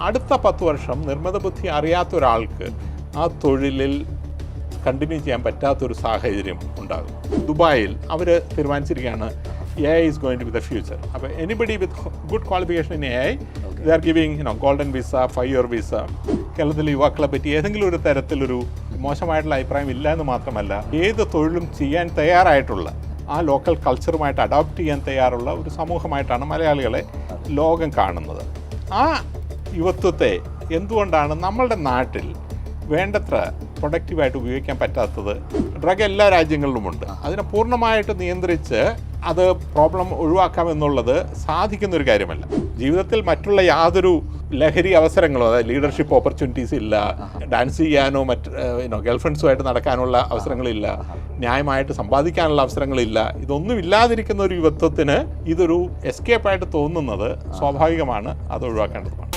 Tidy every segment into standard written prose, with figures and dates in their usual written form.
അടുത്ത 10 വർഷം നിർമ്മിത ബുദ്ധി അറിയാത്ത ഒരാൾക്ക് ആ തൊഴിലിൽ കണ്ടിന്യൂ ചെയ്യാൻ പറ്റാത്തൊരു സാഹചര്യം ഉണ്ടാകും. ദുബായിൽ അവർ തീരുമാനിച്ചിരിക്കുകയാണ് AI is going to be the future. അപ്പോൾ anybody with good qualification in AI they are giving golden visa, 5-year visa. കേരളത്തിലെ യുവാക്കളെ പറ്റി ഏതെങ്കിലും ഒരു തരത്തിലൊരു മോശമായിട്ടുള്ള അഭിപ്രായം ഇല്ല എന്ന് മാത്രമല്ല, ഏത് തൊഴിലും ചെയ്യാൻ തയ്യാറായിട്ടുള്ള ആ ലോക്കൽ കൾച്ചറുമായിട്ട് അഡോപ്റ്റ് ചെയ്യാൻ തയ്യാറുള്ള ഒരു സമൂഹമായിട്ടാണ് മലയാളികളെ ലോകം കാണുന്നത്. ആ യുവത്വത്തെ എന്തുകൊണ്ടാണ് നമ്മളുടെ നാട്ടിൽ വേണ്ടത്ര പ്രൊഡക്റ്റീവായിട്ട് ഉപയോഗിക്കാൻ പറ്റാത്തത്? ഡ്രഗ് എല്ലാ രാജ്യങ്ങളിലുമുണ്ട്. അതിനെ പൂർണ്ണമായിട്ട് നിയന്ത്രിച്ച് അത് പ്രോബ്ലം ഒഴിവാക്കാമെന്നുള്ളത് സാധിക്കുന്നൊരു കാര്യമല്ല. ജീവിതത്തിൽ മറ്റുള്ള യാതൊരു ലഹരി അവസരങ്ങളോ, അതായത് ലീഡർഷിപ്പ് ഓപ്പർച്യൂണിറ്റീസ് ഇല്ല, ഡാൻസ് ചെയ്യാനോ ഗേൾ ഫ്രണ്ട്സുമായിട്ട് നടക്കാനുള്ള അവസരങ്ങളില്ല, ന്യായമായിട്ട് സമ്പാദിക്കാനുള്ള അവസരങ്ങളില്ല. ഇതൊന്നും ഇല്ലാതിരിക്കുന്ന ഒരു യുവത്വത്തിന് ഇതൊരു എസ്കേപ്പായിട്ട് തോന്നുന്നത് സ്വാഭാവികമാണ്. അത് ഒഴിവാക്കേണ്ടതുമാണ്.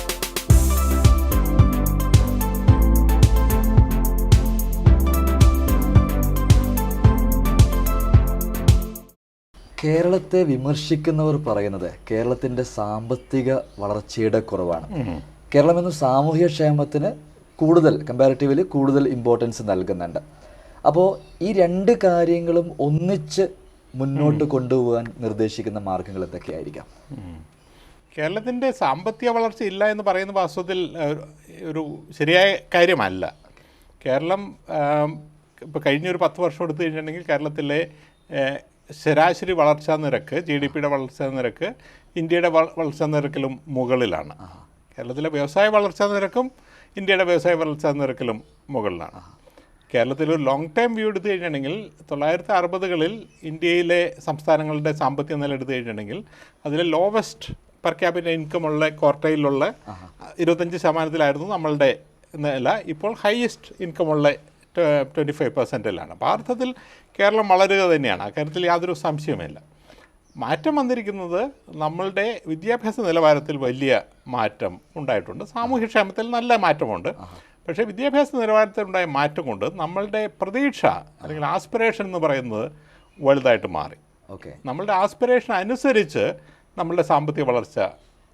കേരളത്തെ വിമർശിക്കുന്നവർ പറയുന്നത് കേരളത്തിൻ്റെ സാമ്പത്തിക വളർച്ചയുടെ കുറവാണ്. കേരളം എന്ന സാമൂഹ്യ ക്ഷേമത്തിന് കമ്പാരിറ്റീവ്ലി കൂടുതൽ ഇമ്പോർട്ടൻസ് നൽകുന്നുണ്ട്. അപ്പോൾ ഈ രണ്ട് കാര്യങ്ങളും ഒന്നിച്ച് മുന്നോട്ട് കൊണ്ടുപോകാൻ നിർദ്ദേശിക്കുന്ന മാർഗങ്ങൾ എന്തൊക്കെയായിരിക്കാം? കേരളത്തിൻ്റെ സാമ്പത്തിക വളർച്ച ഇല്ല എന്ന് പറയുന്ന വാസ്തവത്തിൽ ഒരു ശരിയായ കാര്യമല്ല. കേരളം ഇപ്പോൾ കഴിഞ്ഞൊരു 10 വർഷം എടുത്തു കഴിഞ്ഞിട്ടുണ്ടെങ്കിൽ കേരളത്തിലെ ശരാശരി വളർച്ചാ നിരക്ക്, GDPയുടെ വളർച്ചാ നിരക്ക് ഇന്ത്യയുടെ വളർച്ചാ നിരക്കിലും മുകളിലാണ്. കേരളത്തിലെ വ്യവസായ വളർച്ചാ നിരക്കും ഇന്ത്യയുടെ വ്യവസായ വളർച്ചാ നിരക്കിലും മുകളിലാണ്. കേരളത്തിലൊരു ലോങ് ടൈം വ്യൂ എടുത്തു കഴിഞ്ഞിട്ടുണ്ടെങ്കിൽ 1960കളിൽ ഇന്ത്യയിലെ സംസ്ഥാനങ്ങളുടെ സാമ്പത്തിക നില എടുത്തു കഴിഞ്ഞിട്ടുണ്ടെങ്കിൽ അതിലെ ലോവസ്റ്റ് പെർ ക്യാപിറ്റൽ ഇൻകമുള്ള ക്വാർട്ടൈലിലുള്ള 25% നമ്മളുടെ നില. ഇപ്പോൾ ഹയസ്റ്റ് ഇൻകമുള്ള 25%. അപ്പോൾ ആ അർത്ഥത്തിൽ കേരളം വളരുക തന്നെയാണ്. അക്കാര്യത്തിൽ യാതൊരു സംശയവുമില്ല. മാറ്റം വന്നിരിക്കുന്നത് നമ്മളുടെ വിദ്യാഭ്യാസ നിലവാരത്തിൽ വലിയ മാറ്റം ഉണ്ടായിട്ടുണ്ട്. സാമൂഹ്യക്ഷേമത്തിൽ നല്ല മാറ്റമുണ്ട്. പക്ഷേ വിദ്യാഭ്യാസ നിലവാരത്തിലുണ്ടായ മാറ്റം കൊണ്ട് നമ്മളുടെ പ്രതീക്ഷ അല്ലെങ്കിൽ ആസ്പിറേഷൻ എന്ന് പറയുന്നത് വലുതായിട്ട് മാറി. നമ്മളുടെ ആസ്പിറേഷൻ അനുസരിച്ച് നമ്മളുടെ സാമ്പത്തിക വളർച്ച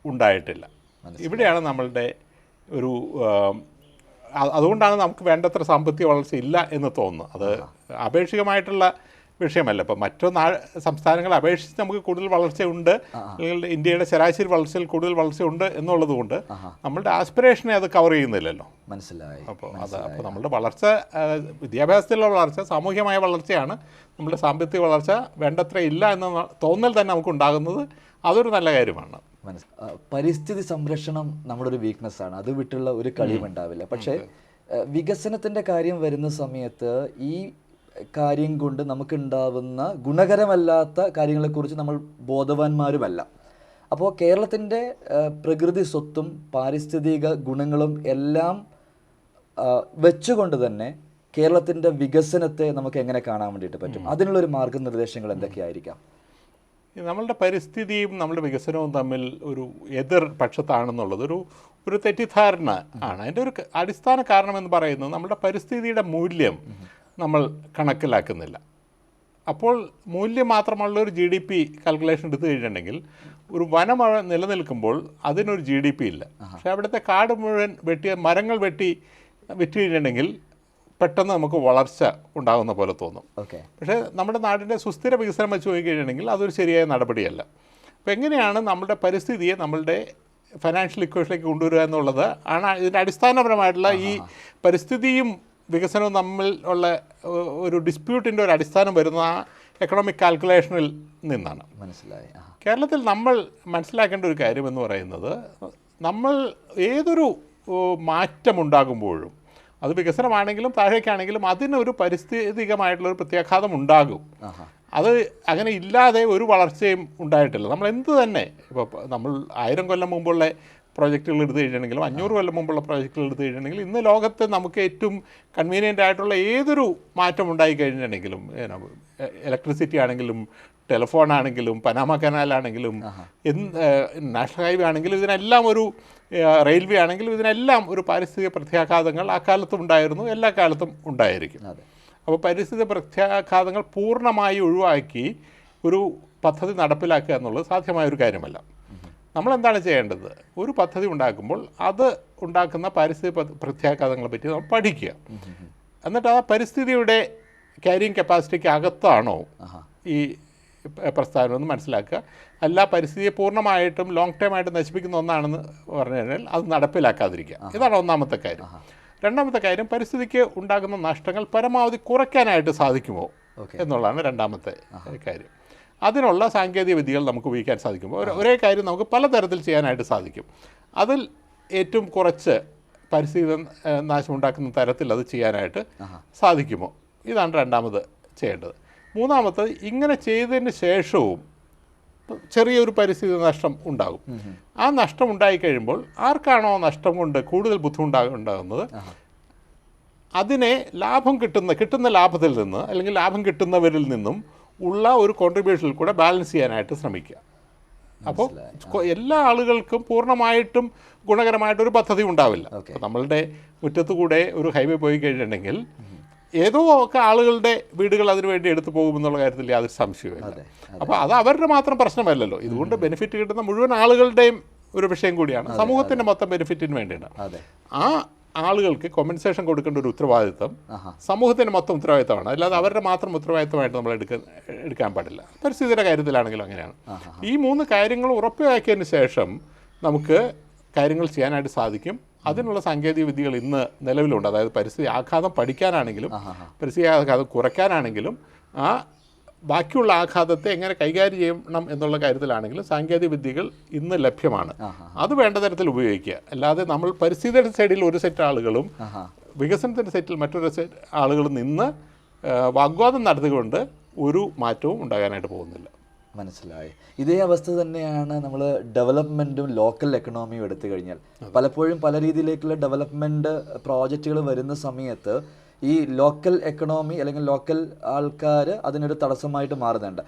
ഉണ്ടായിട്ടില്ല. ഇവിടെയാണ് നമ്മളുടെ ഒരു അതുകൊണ്ടാണ് നമുക്ക് വേണ്ടത്ര സാമ്പത്തിക വളർച്ച ഇല്ല എന്ന് തോന്നുന്നത്. അത് ആപേക്ഷികമായിട്ടുള്ള വിഷയമല്ല. ഇപ്പം മറ്റു സംസ്ഥാനങ്ങളെ അപേക്ഷിച്ച് നമുക്ക് കൂടുതൽ വളർച്ചയുണ്ട്, അല്ലെങ്കിൽ ഇന്ത്യയുടെ ശരാശരി വളർച്ചയിൽ കൂടുതൽ വളർച്ചയുണ്ട് എന്നുള്ളത് കൊണ്ട് നമ്മളുടെ ആസ്പിറേഷനെ അത് കവർ ചെയ്യുന്നില്ലല്ലോ. മനസ്സിലായി. അപ്പോൾ നമ്മളുടെ വളർച്ച, വിദ്യാഭ്യാസത്തിലുള്ള വളർച്ച സാമൂഹികമായ വളർച്ചയാണ്. നമ്മുടെ സാമ്പത്തിക വളർച്ച വേണ്ടത്ര ഇല്ല എന്ന തോന്നൽ തന്നെ നമുക്കുണ്ടാകുന്നത് അതൊരു നല്ല കാര്യമാണ്. പരിസ്ഥിതി സംരക്ഷണം നമ്മുടെ ഒരു വീക്ക്നെസ്സാണ്. അത് വിട്ടുള്ള ഒരു കളിയും ഉണ്ടാവില്ല. പക്ഷേ വികസനത്തിൻ്റെ കാര്യം വരുന്ന സമയത്ത് ഈ കാര്യം കൊണ്ട് നമുക്കുണ്ടാവുന്ന ഗുണകരമല്ലാത്ത കാര്യങ്ങളെക്കുറിച്ച് നമ്മൾ ബോധവാന്മാരുമല്ല. അപ്പോൾ കേരളത്തിൻ്റെ പ്രകൃതി സ്വത്തും പാരിസ്ഥിതിക ഗുണങ്ങളും എല്ലാം വെച്ചുകൊണ്ട് തന്നെ കേരളത്തിൻ്റെ വികസനത്തെ നമുക്ക് എങ്ങനെ കാണാൻ വേണ്ടിയിട്ട് പറ്റും? അതിനുള്ളൊരു മാർഗനിർദ്ദേശങ്ങൾ എന്തൊക്കെയായിരിക്കാം? നമ്മളുടെ പരിസ്ഥിതിയും നമ്മളുടെ വികസനവും തമ്മിൽ ഒരു എതിർ പക്ഷത്താണെന്നുള്ളത് ഒരു തെറ്റിദ്ധാരണ ആണ്. അതിൻ്റെ ഒരു അടിസ്ഥാന കാരണം എന്ന് പറയുന്നത് നമ്മുടെ പരിസ്ഥിതിയുടെ മൂല്യം നമ്മൾ കണക്കിലാക്കുന്നില്ല. അപ്പോൾ മൂല്യം മാത്രമുള്ള ഒരു GDP കാൽക്കുലേഷൻ എടുത്തു കഴിഞ്ഞിട്ടുണ്ടെങ്കിൽ ഒരു വനം നിലനിൽക്കുമ്പോൾ അതിനൊരു GDP ഇല്ല. പക്ഷേ അവിടുത്തെ കാട് മുഴുവൻ മരങ്ങൾ വിറ്റ് കഴിഞ്ഞിട്ടുണ്ടെങ്കിൽ പെട്ടെന്ന് നമുക്ക് വളർച്ച ഉണ്ടാകുന്ന പോലെ തോന്നും. പക്ഷേ നമ്മുടെ നാടിൻ്റെ സുസ്ഥിര വികസനം വെച്ച് നോക്കിക്കഴിഞ്ഞിട്ടുണ്ടെങ്കിൽ അതൊരു ശരിയായ നടപടിയല്ല. അപ്പോൾ എങ്ങനെയാണ് നമ്മുടെ പരിസ്ഥിതിയെ നമ്മളുടെ ഫൈനാൻഷ്യൽ ഇക്വേഷനിലേക്ക് കൊണ്ടുവരിക എന്നുള്ളത് ആണ് ഇതിൻ്റെ അടിസ്ഥാനപരമായിട്ടുള്ള ഈ പരിസ്ഥിതിയും വികസനവും തമ്മിൽ ഉള്ള ഒരു ഡിസ്പ്യൂട്ടിൻ്റെ ഒരു അടിസ്ഥാനം വരുന്ന ആ എക്കണോമിക് കാൽക്കുലേഷനിൽ നിന്നാണ്. മനസ്സിലായി. കേരളത്തിൽ നമ്മൾ മനസ്സിലാക്കേണ്ട ഒരു കാര്യം എന്ന് പറയുന്നത്, നമ്മൾ ഏതൊരു മാറ്റമുണ്ടാകുമ്പോഴും അത് വികസനമാണെങ്കിലും താഴേക്കാണെങ്കിലും അതിനൊരു പരിസ്ഥിതികമായിട്ടുള്ളൊരു പ്രത്യാഘാതം ഉണ്ടാകും. അത് അങ്ങനെ ഇല്ലാതെ ഒരു വളർച്ചയും ഉണ്ടായിട്ടില്ല. നമ്മൾ എന്ത് തന്നെ ഇപ്പോൾ നമ്മൾ 1000 കൊല്ലം മുമ്പുള്ള പ്രോജക്റ്റുകൾ എടുത്തു കഴിഞ്ഞിട്ടുണ്ടെങ്കിലും 500 കൊല്ലം മുമ്പുള്ള പ്രോജക്റ്റുകൾ എടുത്തു കഴിഞ്ഞിട്ടുണ്ടെങ്കിൽ ഇന്ന് ലോകത്ത് നമുക്ക് ഏറ്റവും കൺവീനിയൻ്റ് ആയിട്ടുള്ള ഏതൊരു മാറ്റം ഉണ്ടായി കഴിഞ്ഞിട്ടുണ്ടെങ്കിലും, ഇലക്ട്രിസിറ്റി ആണെങ്കിലും ടെലിഫോൺ ആണെങ്കിലും പനാമ കനാലാണെങ്കിലും നാഷണൽ ഹൈവേ ആണെങ്കിലും ഇതിനെല്ലാം ഒരു റെയിൽവേ ആണെങ്കിലും ഇതിനെല്ലാം ഒരു പാരിസ്ഥിതിക പ്രത്യാഘാതങ്ങൾ ആ കാലത്തും ഉണ്ടായിരുന്നു, എല്ലാ കാലത്തും ഉണ്ടായിരിക്കും. അപ്പോൾ പരിസ്ഥിതി പ്രത്യാഘാതങ്ങൾ പൂർണ്ണമായി ഒഴിവാക്കി ഒരു പദ്ധതി നടപ്പിലാക്കുക എന്നുള്ളത് സാധ്യമായൊരു കാര്യമല്ല. നമ്മളെന്താണ് ചെയ്യേണ്ടത്? ഒരു പദ്ധതി ഉണ്ടാക്കുമ്പോൾ അത് ഉണ്ടാക്കുന്ന പരിസ്ഥിതി പ്രത്യാഘാതങ്ങളെ പറ്റി നമ്മൾ പഠിക്കുക. എന്നിട്ട് ആ പരിസ്ഥിതിയുടെ ക്യാരിങ് കപ്പാസിറ്റിക്ക് അകത്താണോ ഈ പ്രസ്ഥാനം മനസ്സിലാക്കുക. അല്ല പരിസ്ഥിതിയെ പൂർണ്ണമായിട്ടും ലോങ് ടൈം ആയിട്ട് നശിപ്പിക്കുന്ന ഒന്നാണെന്ന് പറഞ്ഞു കഴിഞ്ഞാൽ അത് നടപ്പിലാക്കാതിരിക്കുക. ഇതാണ് ഒന്നാമത്തെ കാര്യം. രണ്ടാമത്തെ കാര്യം, പരിസ്ഥിതിക്ക് ഉണ്ടാകുന്ന നഷ്ടങ്ങൾ പരമാവധി കുറയ്ക്കാനായിട്ട് സാധിക്കുമോ എന്നുള്ളതാണ് രണ്ടാമത്തെ കാര്യം. അതിനുള്ള സാങ്കേതിക വിദ്യകൾ നമുക്ക് ഉപയോഗിക്കാൻ സാധിക്കുമോ? ഒരേ കാര്യം നമുക്ക് പലതരത്തിൽ ചെയ്യാനായിട്ട് സാധിക്കും. അതിൽ ഏറ്റവും കുറച്ച് പരിസ്ഥിതി നാശമുണ്ടാക്കുന്ന തരത്തിൽ അത് ചെയ്യാനായിട്ട് സാധിക്കുമോ? ഇതാണ് രണ്ടാമത് ചെയ്യേണ്ടത്. മൂന്നാമത്, ഇങ്ങനെ ചെയ്തതിന് ശേഷവും ചെറിയൊരു പരിസ്ഥിതി നഷ്ടം ഉണ്ടാകും. ആ നഷ്ടം ഉണ്ടായിക്കഴിയുമ്പോൾ ആർക്കാണോ നഷ്ടം കൊണ്ട് കൂടുതൽ ബുദ്ധിമുട്ടുണ്ടാകുന്നത് അതിനെ കിട്ടുന്ന ലാഭത്തിൽ നിന്ന് അല്ലെങ്കിൽ ലാഭം കിട്ടുന്നവരിൽ നിന്നും ഉള്ള ഒരു കോൺട്രിബ്യൂഷനിൽ കൂടെ ബാലൻസ് ചെയ്യാനായിട്ട് ശ്രമിക്കുക. അപ്പോൾ എല്ലാ ആളുകൾക്കും പൂർണ്ണമായിട്ടും ഗുണകരമായിട്ടൊരു പദ്ധതി ഉണ്ടാവില്ല. അപ്പോൾ നമ്മളുടെ മുറ്റത്തു കൂടെ ഒരു ഹൈവേ പോയി കഴിഞ്ഞിട്ടുണ്ടെങ്കിൽ ഏതോ ഒക്കെ ആളുകളുടെ വീടുകൾ അതിനു വേണ്ടി എടുത്തു പോകുമെന്നുള്ള കാര്യത്തിൽ യാതൊരു സംശയവുമില്ല. അപ്പോൾ അത് അവരുടെ മാത്രം പ്രശ്നമല്ലല്ലോ. ഇതുകൊണ്ട് ബെനിഫിറ്റ് കിട്ടുന്ന മുഴുവൻ ആളുകളുടെയും ഒരു വിഷയം കൂടിയാണ്. സമൂഹത്തിൻ്റെ മൊത്തം ബെനിഫിറ്റിന് വേണ്ടിയാണ്. ആ ആളുകൾക്ക് കോമ്പൻസേഷൻ കൊടുക്കേണ്ട ഒരു ഉത്തരവാദിത്വം സമൂഹത്തിൻ്റെ മൊത്തം ഉത്തരവാദിത്തമാണ്. അല്ലാതെ അവരുടെ മാത്രം ഉത്തരവാദിത്തമായിട്ട് നമ്മൾ എടുക്കാൻ പാടില്ല. പരിസ്ഥിതിയുടെ കാര്യത്തിലാണെങ്കിലും അങ്ങനെയാണ്. ഈ 3 കാര്യങ്ങൾ ഉറപ്പാക്കിയതിന് ശേഷം നമുക്ക് കാര്യങ്ങൾ ചെയ്യാനായിട്ട് സാധിക്കും. അതിനുള്ള സാങ്കേതിക വിദ്യകൾ ഇന്ന് നിലവിലുണ്ട്. അതായത് പരിസ്ഥിതി ആഘാതം പഠിക്കാനാണെങ്കിലും പരിസ്ഥിതി ആഘാതം കുറയ്ക്കാനാണെങ്കിലും ആ ബാക്കിയുള്ള ആഘാതത്തെ എങ്ങനെ കൈകാര്യം ചെയ്യണം എന്നുള്ള കാര്യത്തിലാണെങ്കിലും സാങ്കേതിക വിദ്യകൾ ഇന്ന് ലഭ്യമാണ്. അത് വേണ്ട തരത്തിൽ ഉപയോഗിക്കുക. അല്ലാതെ നമ്മൾ പരിസ്ഥിതിയുടെ സൈഡിൽ ഒരു സെറ്റ് ആളുകളും വികസനത്തിൻ്റെ സൈറ്റിൽ മറ്റൊരു സെറ്റ് ആളുകളും നിന്ന് വാഗ്വാദം നടത്തിക്കൊണ്ട് ഒരു മാറ്റവും ഉണ്ടാകാനായിട്ട് പോകുന്നില്ല. മനസ്സിലായി. ഇതേ അവസ്ഥ തന്നെയാണ് നമ്മൾ ഡെവലപ്മെൻറ്റും ലോക്കൽ എക്കണോമിയും എടുത്തു കഴിഞ്ഞാൽ. പലപ്പോഴും പല രീതിയിലേക്കുള്ള ഡെവലപ്മെൻറ്റ് പ്രോജക്റ്റുകൾ വരുന്ന സമയത്ത് ഈ ലോക്കൽ എക്കണോമി അല്ലെങ്കിൽ ലോക്കൽ ആൾക്കാർ അതിനൊരു തടസ്സമായിട്ട് മാറുന്നുണ്ട്.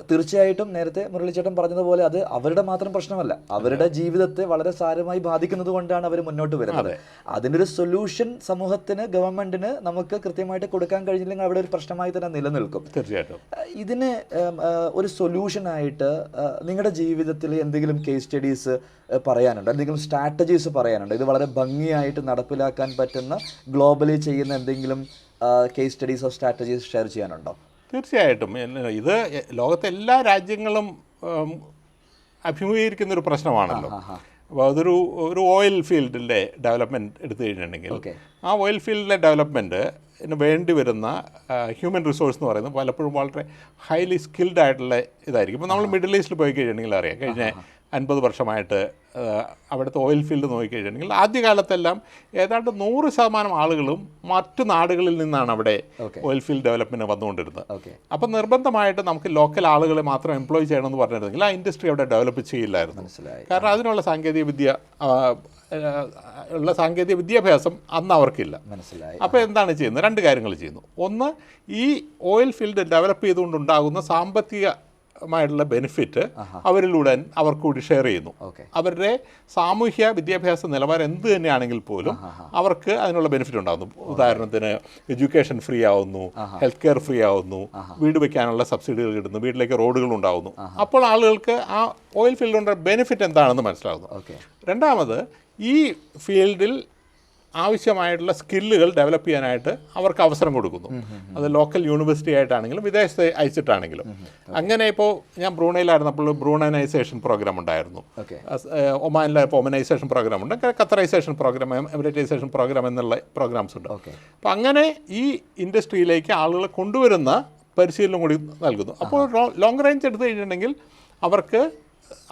തീർച്ചയായിട്ടും നേരത്തെ മുരളിച്ചേട്ടൻ പറഞ്ഞതുപോലെ അത് അവരുടെ മാത്രം പ്രശ്നമല്ല, അവരുടെ ജീവിതത്തെ വളരെ സാരമായി ബാധിക്കുന്നത് കൊണ്ടാണ് അവർ മുന്നോട്ട് വരുന്നത്. അതിനൊരു സൊല്യൂഷൻ സമൂഹത്തിന്, ഗവൺമെന്റിന് നമുക്ക് കൃത്യമായിട്ട് കൊടുക്കാൻ കഴിഞ്ഞില്ലെങ്കിൽ അവിടെ ഒരു പ്രശ്നമായി തന്നെ നിലനിൽക്കും. തീർച്ചയായിട്ടും ഇതിന് ഒരു സൊല്യൂഷനായിട്ട് നിങ്ങളുടെ ജീവിതത്തിൽ എന്തെങ്കിലും കേസ് സ്റ്റഡീസ് പറയാനുണ്ടോ? എന്തെങ്കിലും സ്ട്രാറ്റജീസ് പറയാനുണ്ടോ? ഇത് വളരെ ഭംഗിയായിട്ട് നടപ്പിലാക്കാൻ പറ്റുന്ന ഗ്ലോബലി ചെയ്യുന്ന എന്തെങ്കിലും കേസ് സ്റ്റഡീസോ സ്ട്രാറ്റജീസ് ഷെയർ ചെയ്യാനുണ്ടോ? തീർച്ചയായിട്ടും. ഇത് ലോകത്തെ എല്ലാ രാജ്യങ്ങളും അഭിമുഖീകരിക്കുന്നൊരു പ്രശ്നമാണല്ലോ. അപ്പോൾ ഒരു ഓയിൽ ഫീൽഡിൻ്റെ ഡെവലപ്മെൻറ്റ് എടുത്തു കഴിഞ്ഞിട്ടുണ്ടെങ്കിൽ ആ ഓയിൽ ഫീൽഡിലെ ഡെവലപ്മെൻറ്റിന് വേണ്ടി വരുന്ന ഹ്യൂമൻ റിസോഴ്സ് എന്ന് പറയുന്നത് പലപ്പോഴും വളരെ ഹൈലി സ്കിൽഡ് ആയിട്ടുള്ള ഇതായിരിക്കും. ഇപ്പോൾ നമ്മൾ മിഡിൽ ഈസ്റ്റിൽ പോയി കഴിഞ്ഞിട്ടുണ്ടെങ്കിൽ അറിയാം, കഴിഞ്ഞ 50 വർഷമായിട്ട് അവിടുത്തെ ഓയിൽ ഫീൽഡ് നോക്കിക്കഴിഞ്ഞിട്ടുണ്ടെങ്കിൽ ആദ്യകാലത്തെല്ലാം ഏതാണ്ട് 100% ആളുകളും മറ്റു നാടുകളിൽ നിന്നാണ് അവിടെ ഓയിൽ ഫീൽഡ് ഡെവലപ്മെൻറ്റ് വന്നുകൊണ്ടിരുന്നത്. അപ്പം നിർബന്ധമായിട്ട് നമുക്ക് ലോക്കൽ ആളുകളെ മാത്രം എംപ്ലോയ് ചെയ്യണമെന്ന് പറഞ്ഞിരുന്നെങ്കിൽ ആ ഇൻഡസ്ട്രി അവിടെ ഡെവലപ്പ് ചെയ്യില്ലായിരുന്നു. കാരണം അതിനുള്ള സാങ്കേതിക വിദ്യാഭ്യാസം അന്ന് അവർക്കില്ല. അപ്പോൾ എന്താണ് ചെയ്യുന്നത്? 2 കാര്യങ്ങൾ ചെയ്യുന്നു. ഒന്ന്, ഈ ഓയിൽ ഫീൽഡ് ഡെവലപ്പ് ചെയ്തുകൊണ്ടുണ്ടാകുന്ന സാമ്പത്തികമായിട്ടുള്ള ബെനിഫിറ്റ് അവരിലൂടെ അവർക്ക് കൂടി ഷെയർ ചെയ്യുന്നു. അവരുടെ സാമൂഹ്യ വിദ്യാഭ്യാസ നിലവാരം എന്ത് തന്നെയാണെങ്കിൽ പോലും അവർക്ക് അതിനുള്ള ബെനിഫിറ്റ് ഉണ്ടാകുന്നു. ഉദാഹരണത്തിന് എഡ്യൂക്കേഷൻ ഫ്രീ ആവുന്നു, ഹെൽത്ത് കെയർ ഫ്രീ ആവുന്നു, വീട് വയ്ക്കാനുള്ള സബ്സിഡികൾ കിട്ടുന്നു, വീട്ടിലേക്ക് റോഡുകൾ ഉണ്ടാകുന്നു. അപ്പോൾ ആളുകൾക്ക് ആ ഓയിൽ ഫീൽഡിൻ്റെ ബെനിഫിറ്റ് എന്താണെന്ന് മനസ്സിലാകുന്നു. രണ്ടാമത്, ഈ ഫീൽഡിൽ ആവശ്യമായിട്ടുള്ള സ്കില്ലുകൾ ഡെവലപ്പ് ചെയ്യാനായിട്ട് അവർക്ക് അവസരം കൊടുക്കുന്നു. അത് ലോക്കൽ യൂണിവേഴ്സിറ്റി ആയിട്ടാണെങ്കിലും വിദേശത്ത് അയച്ചിട്ടാണെങ്കിലും. അങ്ങനെ ഇപ്പോൾ ഞാൻ ബ്രൂണയിലായിരുന്നപ്പോൾ ബ്രൂണനൈസേഷൻ പ്രോഗ്രാം ഉണ്ടായിരുന്നു. ഒമാനിലെ ഒമനൈസേഷൻ പ്രോഗ്രാം ഉണ്ട്, ഖത്തറൈസേഷൻ പ്രോഗ്രാം, എമിറേറ്റൈസേഷൻ പ്രോഗ്രാം എന്നുള്ള പ്രോഗ്രാംസ് ഉണ്ട്. അപ്പോൾ അങ്ങനെ ഈ ഇൻഡസ്ട്രിയിലേക്ക് ആളുകളെ കൊണ്ടുവരുന്ന പരിശീലനം കൂടി നൽകുന്നു. അപ്പോൾ ലോങ് റേഞ്ച് എടുത്തു കഴിഞ്ഞിട്ടുണ്ടെങ്കിൽ അവർക്ക്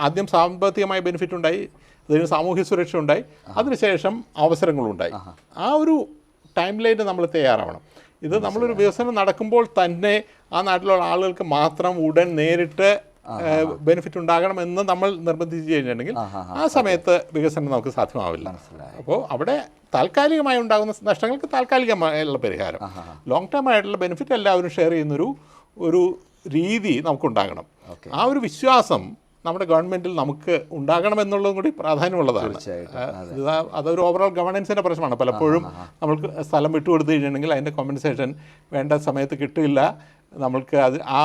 ആദ്യം സാമ്പത്തികമായ ബെനിഫിറ്റ് ഉണ്ടായി, അതിന് സാമൂഹ്യ സുരക്ഷ ഉണ്ടായി, അതിനുശേഷം അവസരങ്ങളുണ്ടായി. ആ ഒരു ടൈം ലൈന് നമ്മൾ തയ്യാറാവണം. ഇത് നമ്മളൊരു വികസനം നടക്കുമ്പോൾ തന്നെ ആ നാട്ടിലുള്ള ആളുകൾക്ക് മാത്രം ഉടൻ നേരിട്ട് ബെനിഫിറ്റ് ഉണ്ടാകണമെന്ന് നമ്മൾ നിർബന്ധിച്ച് കഴിഞ്ഞിട്ടുണ്ടെങ്കിൽ ആ സമയത്ത് വികസനം നമുക്ക് സാധ്യമാവില്ല. അപ്പോൾ അവിടെ താൽക്കാലികമായി ഉണ്ടാകുന്ന നഷ്ടങ്ങൾക്ക് താൽക്കാലികമായുള്ള പരിഹാരം, ലോങ് ടേം ആയിട്ടുള്ള ബെനിഫിറ്റ് എല്ലാവരും ഷെയർ ചെയ്യുന്നൊരു രീതി നമുക്കുണ്ടാകണം. ആ ഒരു വിശ്വാസം നമ്മുടെ ഗവൺമെൻറ്റിൽ നമുക്ക് ഉണ്ടാകണമെന്നുള്ളതും കൂടി പ്രാധാന്യമുള്ളതാണ്. അതൊരു ഓവറോൾ ഗവർണൻസിൻ്റെ പ്രശ്നമാണ്. പലപ്പോഴും നമ്മൾക്ക് സ്ഥലം വിട്ടുകൊടുത്തു കഴിഞ്ഞിട്ടുണ്ടെങ്കിൽ അതിൻ്റെ കോമ്പൻസേഷൻ വേണ്ട സമയത്ത് കിട്ടില്ല, നമ്മൾക്ക് ആ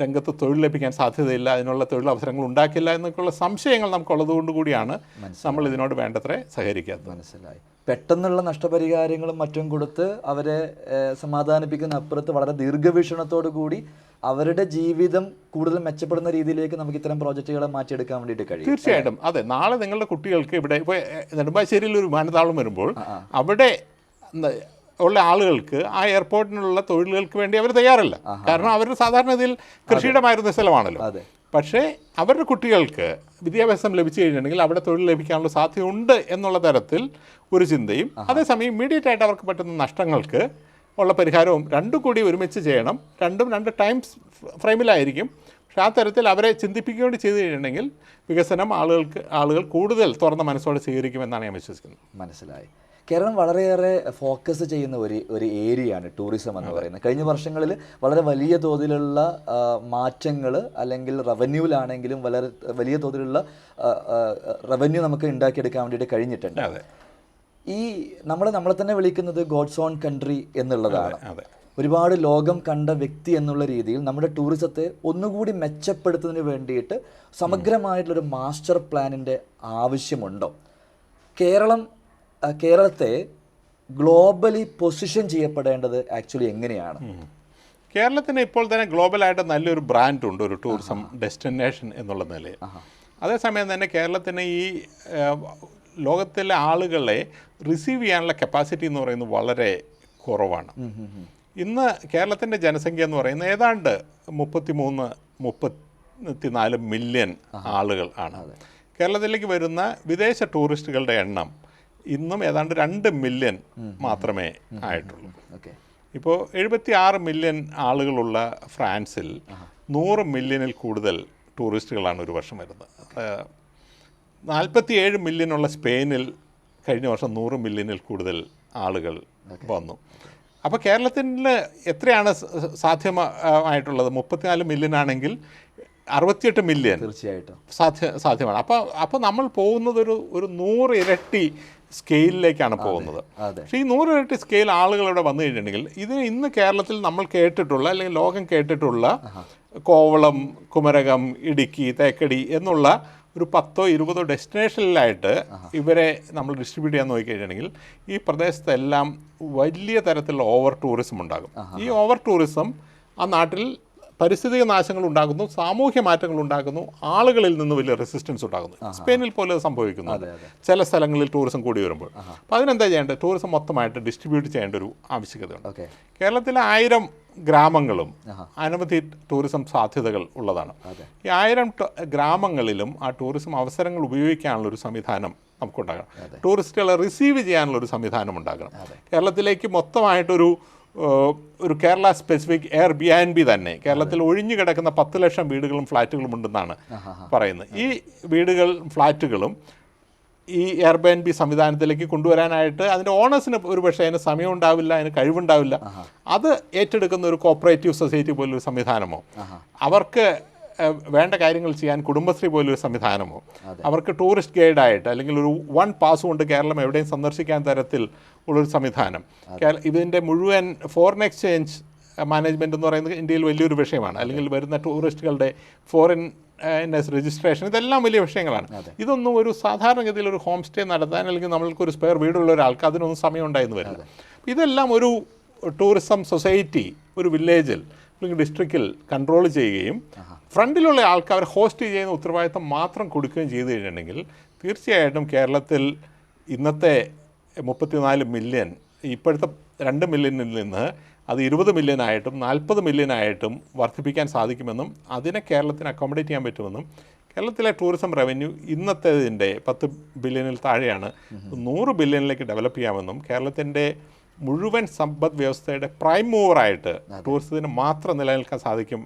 രംഗത്ത് തൊഴിൽ ലഭിക്കാൻ സാധ്യതയില്ല, അതിനുള്ള തൊഴിലവസരങ്ങൾ ഉണ്ടാക്കില്ല എന്നൊക്കെയുള്ള സംശയങ്ങൾ നമുക്കുള്ളതുകൊണ്ട് കൂടിയാണ് നമ്മൾ ഇതിനോട് വേണ്ടത്ര സഹകരിക്കാത്തത്. മനസ്സിലായി. പെട്ടെന്നുള്ള നഷ്ടപരിഹാരങ്ങളും മറ്റും കൊടുത്ത് അവരെ സമാധാനിപ്പിക്കുന്ന അപ്പുറത്ത് വളരെ ദീർഘവീക്ഷണത്തോടു കൂടി അവരുടെ ജീവിതം കൂടുതൽ മെച്ചപ്പെടുന്ന രീതിയിലേക്ക് നമുക്ക് ഇത്തരം പ്രോജക്റ്റുകളെ മാറ്റിയെടുക്കാൻ വേണ്ടിയിട്ട് കഴിയും. തീർച്ചയായിട്ടും അതെ. നാളെ നിങ്ങളുടെ കുട്ടികൾക്ക് ഇവിടെ ഇപ്പോൾ നെടുമ്പാശ്ശേരിയിൽ ഒരു വിമാനത്താവളം വരുമ്പോൾ അവിടെ ഉള്ള ആളുകൾക്ക് ആ എയർപോർട്ടിനുള്ള തൊഴിലുകൾക്ക് വേണ്ടി അവർ തയ്യാറല്ല. കാരണം അവർ സാധാരണ ഇതിൽ കൃഷിയിടമായിരുന്ന സ്ഥലമാണല്ലോ. പക്ഷേ അവരുടെ കുട്ടികൾക്ക് വിദ്യാഭ്യാസം ലഭിച്ചു കഴിഞ്ഞിട്ടുണ്ടെങ്കിൽ അവിടെ തൊഴിൽ ലഭിക്കാനുള്ള സാധ്യതയുണ്ട് എന്നുള്ള തരത്തിൽ ഒരു ചിന്തയും, അതേസമയം ഇമ്മീഡിയറ്റ് ആയിട്ട് അവർക്ക് പറ്റുന്ന നഷ്ടങ്ങൾക്ക് ഉള്ള പരിഹാരവും രണ്ടും കൂടി ഒരുമിച്ച് ചെയ്യണം. രണ്ട് ടൈം ഫ്രെയിമിലായിരിക്കും. പക്ഷേ ആ തരത്തിൽ അവരെ ചിന്തിപ്പിക്കുകയും ചെയ്തു കഴിഞ്ഞിട്ടുണ്ടെങ്കിൽ വികസനം ആളുകൾ കൂടുതൽ തുറന്ന മനസ്സോടെ സ്വീകരിക്കുമെന്നാണ് ഞാൻ വിശ്വസിക്കുന്നത്. മനസ്സിലായി. കേരളം വളരെയേറെ ഫോക്കസ് ചെയ്യുന്ന ഒരു ഏരിയയാണ് ടൂറിസം എന്ന് പറയുന്നത്. കഴിഞ്ഞ വർഷങ്ങളിൽ വളരെ വലിയ തോതിലുള്ള മാറ്റങ്ങൾ, അല്ലെങ്കിൽ റവന്യൂവിലാണെങ്കിലും വളരെ വലിയ തോതിലുള്ള റവന്യൂ നമുക്ക് ഉണ്ടാക്കിയെടുക്കാൻ വേണ്ടിയിട്ട് കഴിഞ്ഞിട്ടുണ്ട്. ഈ നമ്മളെ തന്നെ വിളിക്കുന്നത് ഗോഡ്സ് ഓൺ കൺട്രി എന്നുള്ളതാണ്. ഒരുപാട് ലോകം കണ്ട വ്യക്തി എന്നുള്ള രീതിയിൽ നമ്മുടെ ടൂറിസത്തെ ഒന്നുകൂടി മെച്ചപ്പെടുത്തുന്നതിന് വേണ്ടിയിട്ട് സമഗ്രമായിട്ടുള്ളൊരു മാസ്റ്റർ പ്ലാനിൻ്റെ ആവശ്യമുണ്ടോ? കേരളത്തെ ഗ്ലോബലി പൊസിഷൻ ചെയ്യപ്പെടേണ്ടത് ആക്ച്വലി എങ്ങനെയാണ്? കേരളത്തിന് ഇപ്പോൾ തന്നെ ഗ്ലോബലായിട്ട് നല്ലൊരു ബ്രാൻഡുണ്ട്, ഒരു ടൂറിസം ഡെസ്റ്റിനേഷൻ എന്നുള്ള നിലയിൽ. അതേസമയം തന്നെ കേരളത്തിന് ഈ ലോകത്തിലെ ആളുകളെ റിസീവ് ചെയ്യാനുള്ള കപ്പാസിറ്റി എന്ന് പറയുന്നത് വളരെ കുറവാണ്. ഇന്ന് കേരളത്തിൻ്റെ ജനസംഖ്യ എന്ന് പറയുന്നത് ഏതാണ്ട് 33-34 മില്യൺ ആളുകൾ ആണ്. കേരളത്തിലേക്ക് വരുന്ന വിദേശ ടൂറിസ്റ്റുകളുടെ എണ്ണം ഇന്നും ഏതാണ്ട് 2 മില്യൺ മാത്രമേ ആയിട്ടുള്ളൂ. ഇപ്പോൾ 76 മില്യൺ ആളുകളുള്ള ഫ്രാൻസിൽ 100 മില്യണിൽ കൂടുതൽ ടൂറിസ്റ്റുകളാണ് ഒരു വർഷം വരുന്നത്. 47 മില്യണുള്ള സ്പെയിനിൽ കഴിഞ്ഞ വർഷം 100 മില്യണിൽ കൂടുതൽ ആളുകൾ വന്നു. അപ്പോൾ കേരളത്തിൽ എത്രയാണ് സാധ്യമായിട്ടുള്ളത്? 34 മില്യൺ ആണെങ്കിൽ 68 മില്യൺ തീർച്ചയായിട്ടും സാധ്യമാണ്. അപ്പോൾ നമ്മൾ പോകുന്നത് ഒരു 100 ഇരട്ടി സ്കെയിലിലേക്കാണ് പോകുന്നത്. പക്ഷേ ഈ 100 ഇരട്ടി സ്കെയിൽ ആളുകളിവിടെ വന്നു കഴിഞ്ഞിട്ടുണ്ടെങ്കിൽ ഇതിന് ഇന്ന് കേരളത്തിൽ നമ്മൾ കേട്ടിട്ടുള്ള, അല്ലെങ്കിൽ ലോകം കേട്ടിട്ടുള്ള കോവളം, കുമരകം, ഇടുക്കി, തേക്കടി എന്നുള്ള ഒരു 10-20 ഡെസ്റ്റിനേഷനിലായിട്ട് ഇവരെ നമ്മൾ ഡിസ്ട്രിബ്യൂട്ട് ചെയ്യാൻ നോക്കിക്കഴിഞ്ഞിട്ടുണ്ടെങ്കിൽ ഈ പ്രദേശത്തെല്ലാം വലിയ തരത്തിലുള്ള ഓവർ ടൂറിസം ഉണ്ടാകും. ഈ ഓവർ ടൂറിസം ആ നാട്ടിൽ പരിസ്ഥിതിക നാശങ്ങൾ ഉണ്ടാകുന്നു, സാമൂഹ്യ മാറ്റങ്ങൾ ഉണ്ടാകുന്നു, ആളുകളിൽ നിന്ന് വലിയ റെസിസ്റ്റൻസ് ഉണ്ടാകുന്നു. സ്പെയിനിൽ പോലെ സംഭവിക്കുന്നു ചില സ്ഥലങ്ങളിൽ ടൂറിസം കൂടി വരുമ്പോൾ. അപ്പോൾ അതിനെന്താ ചെയ്യേണ്ടത്? ടൂറിസം മൊത്തമായിട്ട് ഡിസ്ട്രിബ്യൂട്ട് ചെയ്യേണ്ട ഒരു ആവശ്യകതയുണ്ട്. കേരളത്തിലെ 1000 ഗ്രാമങ്ങളും അനവധി ടൂറിസം സാധ്യതകൾ ഉള്ളതാണ്. ഈ 1000 ഗ്രാമങ്ങളിലും ആ ടൂറിസം അവസരങ്ങൾ ഉപയോഗിക്കാനുള്ളൊരു സംവിധാനം നമുക്കുണ്ടാകണം. ടൂറിസ്റ്റുകളെ റിസീവ് ചെയ്യാനുള്ളൊരു സംവിധാനം ഉണ്ടാകണം. കേരളത്തിലേക്ക് മൊത്തമായിട്ടൊരു കേരള സ്പെസിഫിക് Airbnb തന്നെ കേരളത്തിൽ ഒഴിഞ്ഞു കിടക്കുന്ന 10 ലക്ഷം വീടുകളും ഫ്ലാറ്റുകളും ഉണ്ടെന്നാണ് പറയുന്നത്. ഈ വീടുകളും ഫ്ലാറ്റുകളും ഈ Airbnb സംവിധാനത്തിലേക്ക് കൊണ്ടുവരാനായിട്ട് അതിൻ്റെ ഓണേഴ്സിന് ഒരു പക്ഷേ അതിന് സമയം ഉണ്ടാവില്ല, അതിന് കഴിവുണ്ടാവില്ല. അത് ഏറ്റെടുക്കുന്ന ഒരു കോപ്പറേറ്റീവ് സൊസൈറ്റി പോലൊരു സംവിധാനമോ, അവർക്ക് വേണ്ട കാര്യങ്ങൾ ചെയ്യാൻ കുടുംബശ്രീ പോലൊരു സംവിധാനമോ, അവർക്ക് ടൂറിസ്റ്റ് ഗൈഡായിട്ട് അല്ലെങ്കിൽ ഒരു 1 പാസ് കൊണ്ട് കേരളം എവിടെയും സന്ദർശിക്കാൻ തരത്തിൽ ഉള്ളൊരു സംവിധാനം. ഇതിൻ്റെ മുഴുവൻ ഫോറിൻ എക്സ്ചേഞ്ച് മാനേജ്മെൻറ്റ് എന്ന് പറയുന്നത് ഇന്ത്യയിൽ വലിയൊരു വിഷയമാണ്. അല്ലെങ്കിൽ വരുന്ന ടൂറിസ്റ്റുകളുടെ ഫോറിൻ രജിസ്ട്രേഷൻ, ഇതെല്ലാം വലിയ വിഷയങ്ങളാണ്. ഇതൊന്നും ഒരു സാധാരണഗതിയിൽ ഒരു ഹോം സ്റ്റേ നടത്താൻ, അല്ലെങ്കിൽ നമ്മൾക്കൊരു സ്പെയർ വീടുള്ള ഒരാൾക്ക് അതിനൊന്നും സമയം ഉണ്ടായെന്ന് വരില്ല. ഇതെല്ലാം ഒരു ടൂറിസം സൊസൈറ്റി ഒരു വില്ലേജിൽ അല്ലെങ്കിൽ ഡിസ്ട്രിക്റ്റിൽ കൺട്രോൾ ചെയ്യുകയും ഫ്രണ്ടിലുള്ള ആൾക്ക് അവർ ഹോസ്റ്റ് ചെയ്യുന്ന ഉത്തരവാദിത്തം മാത്രം കൊടുക്കുകയും ചെയ്തു കഴിഞ്ഞിട്ടുണ്ടെങ്കിൽ തീർച്ചയായിട്ടും കേരളത്തിൽ ഇന്നത്തെ 34 മില്യൺ ഇപ്പോഴത്തെ 2 മില്യണിൽ നിന്ന് അത് 20 മില്യനായിട്ടും 40 മില്യനായിട്ടും വർദ്ധിപ്പിക്കാൻ സാധിക്കുമെന്നും അതിനെ കേരളത്തിന് അക്കോമഡേറ്റ് ചെയ്യാൻ പറ്റുമെന്നും കേരളത്തിലെ ടൂറിസം റവന്യൂ ഇന്നത്തേതിൻ്റെ 10 ബില്യണിൽ താഴെയാണ്, 100 ബില്യണിലേക്ക് ഡെവലപ്പ് ചെയ്യാമെന്നും കേരളത്തിൻ്റെ മുഴുവൻ സമ്പദ് വ്യവസ്ഥയുടെ പ്രൈം മൂവറായിട്ട് ടൂറിസത്തിന് മാത്രം നിലനിൽക്കാൻ സാധിക്കും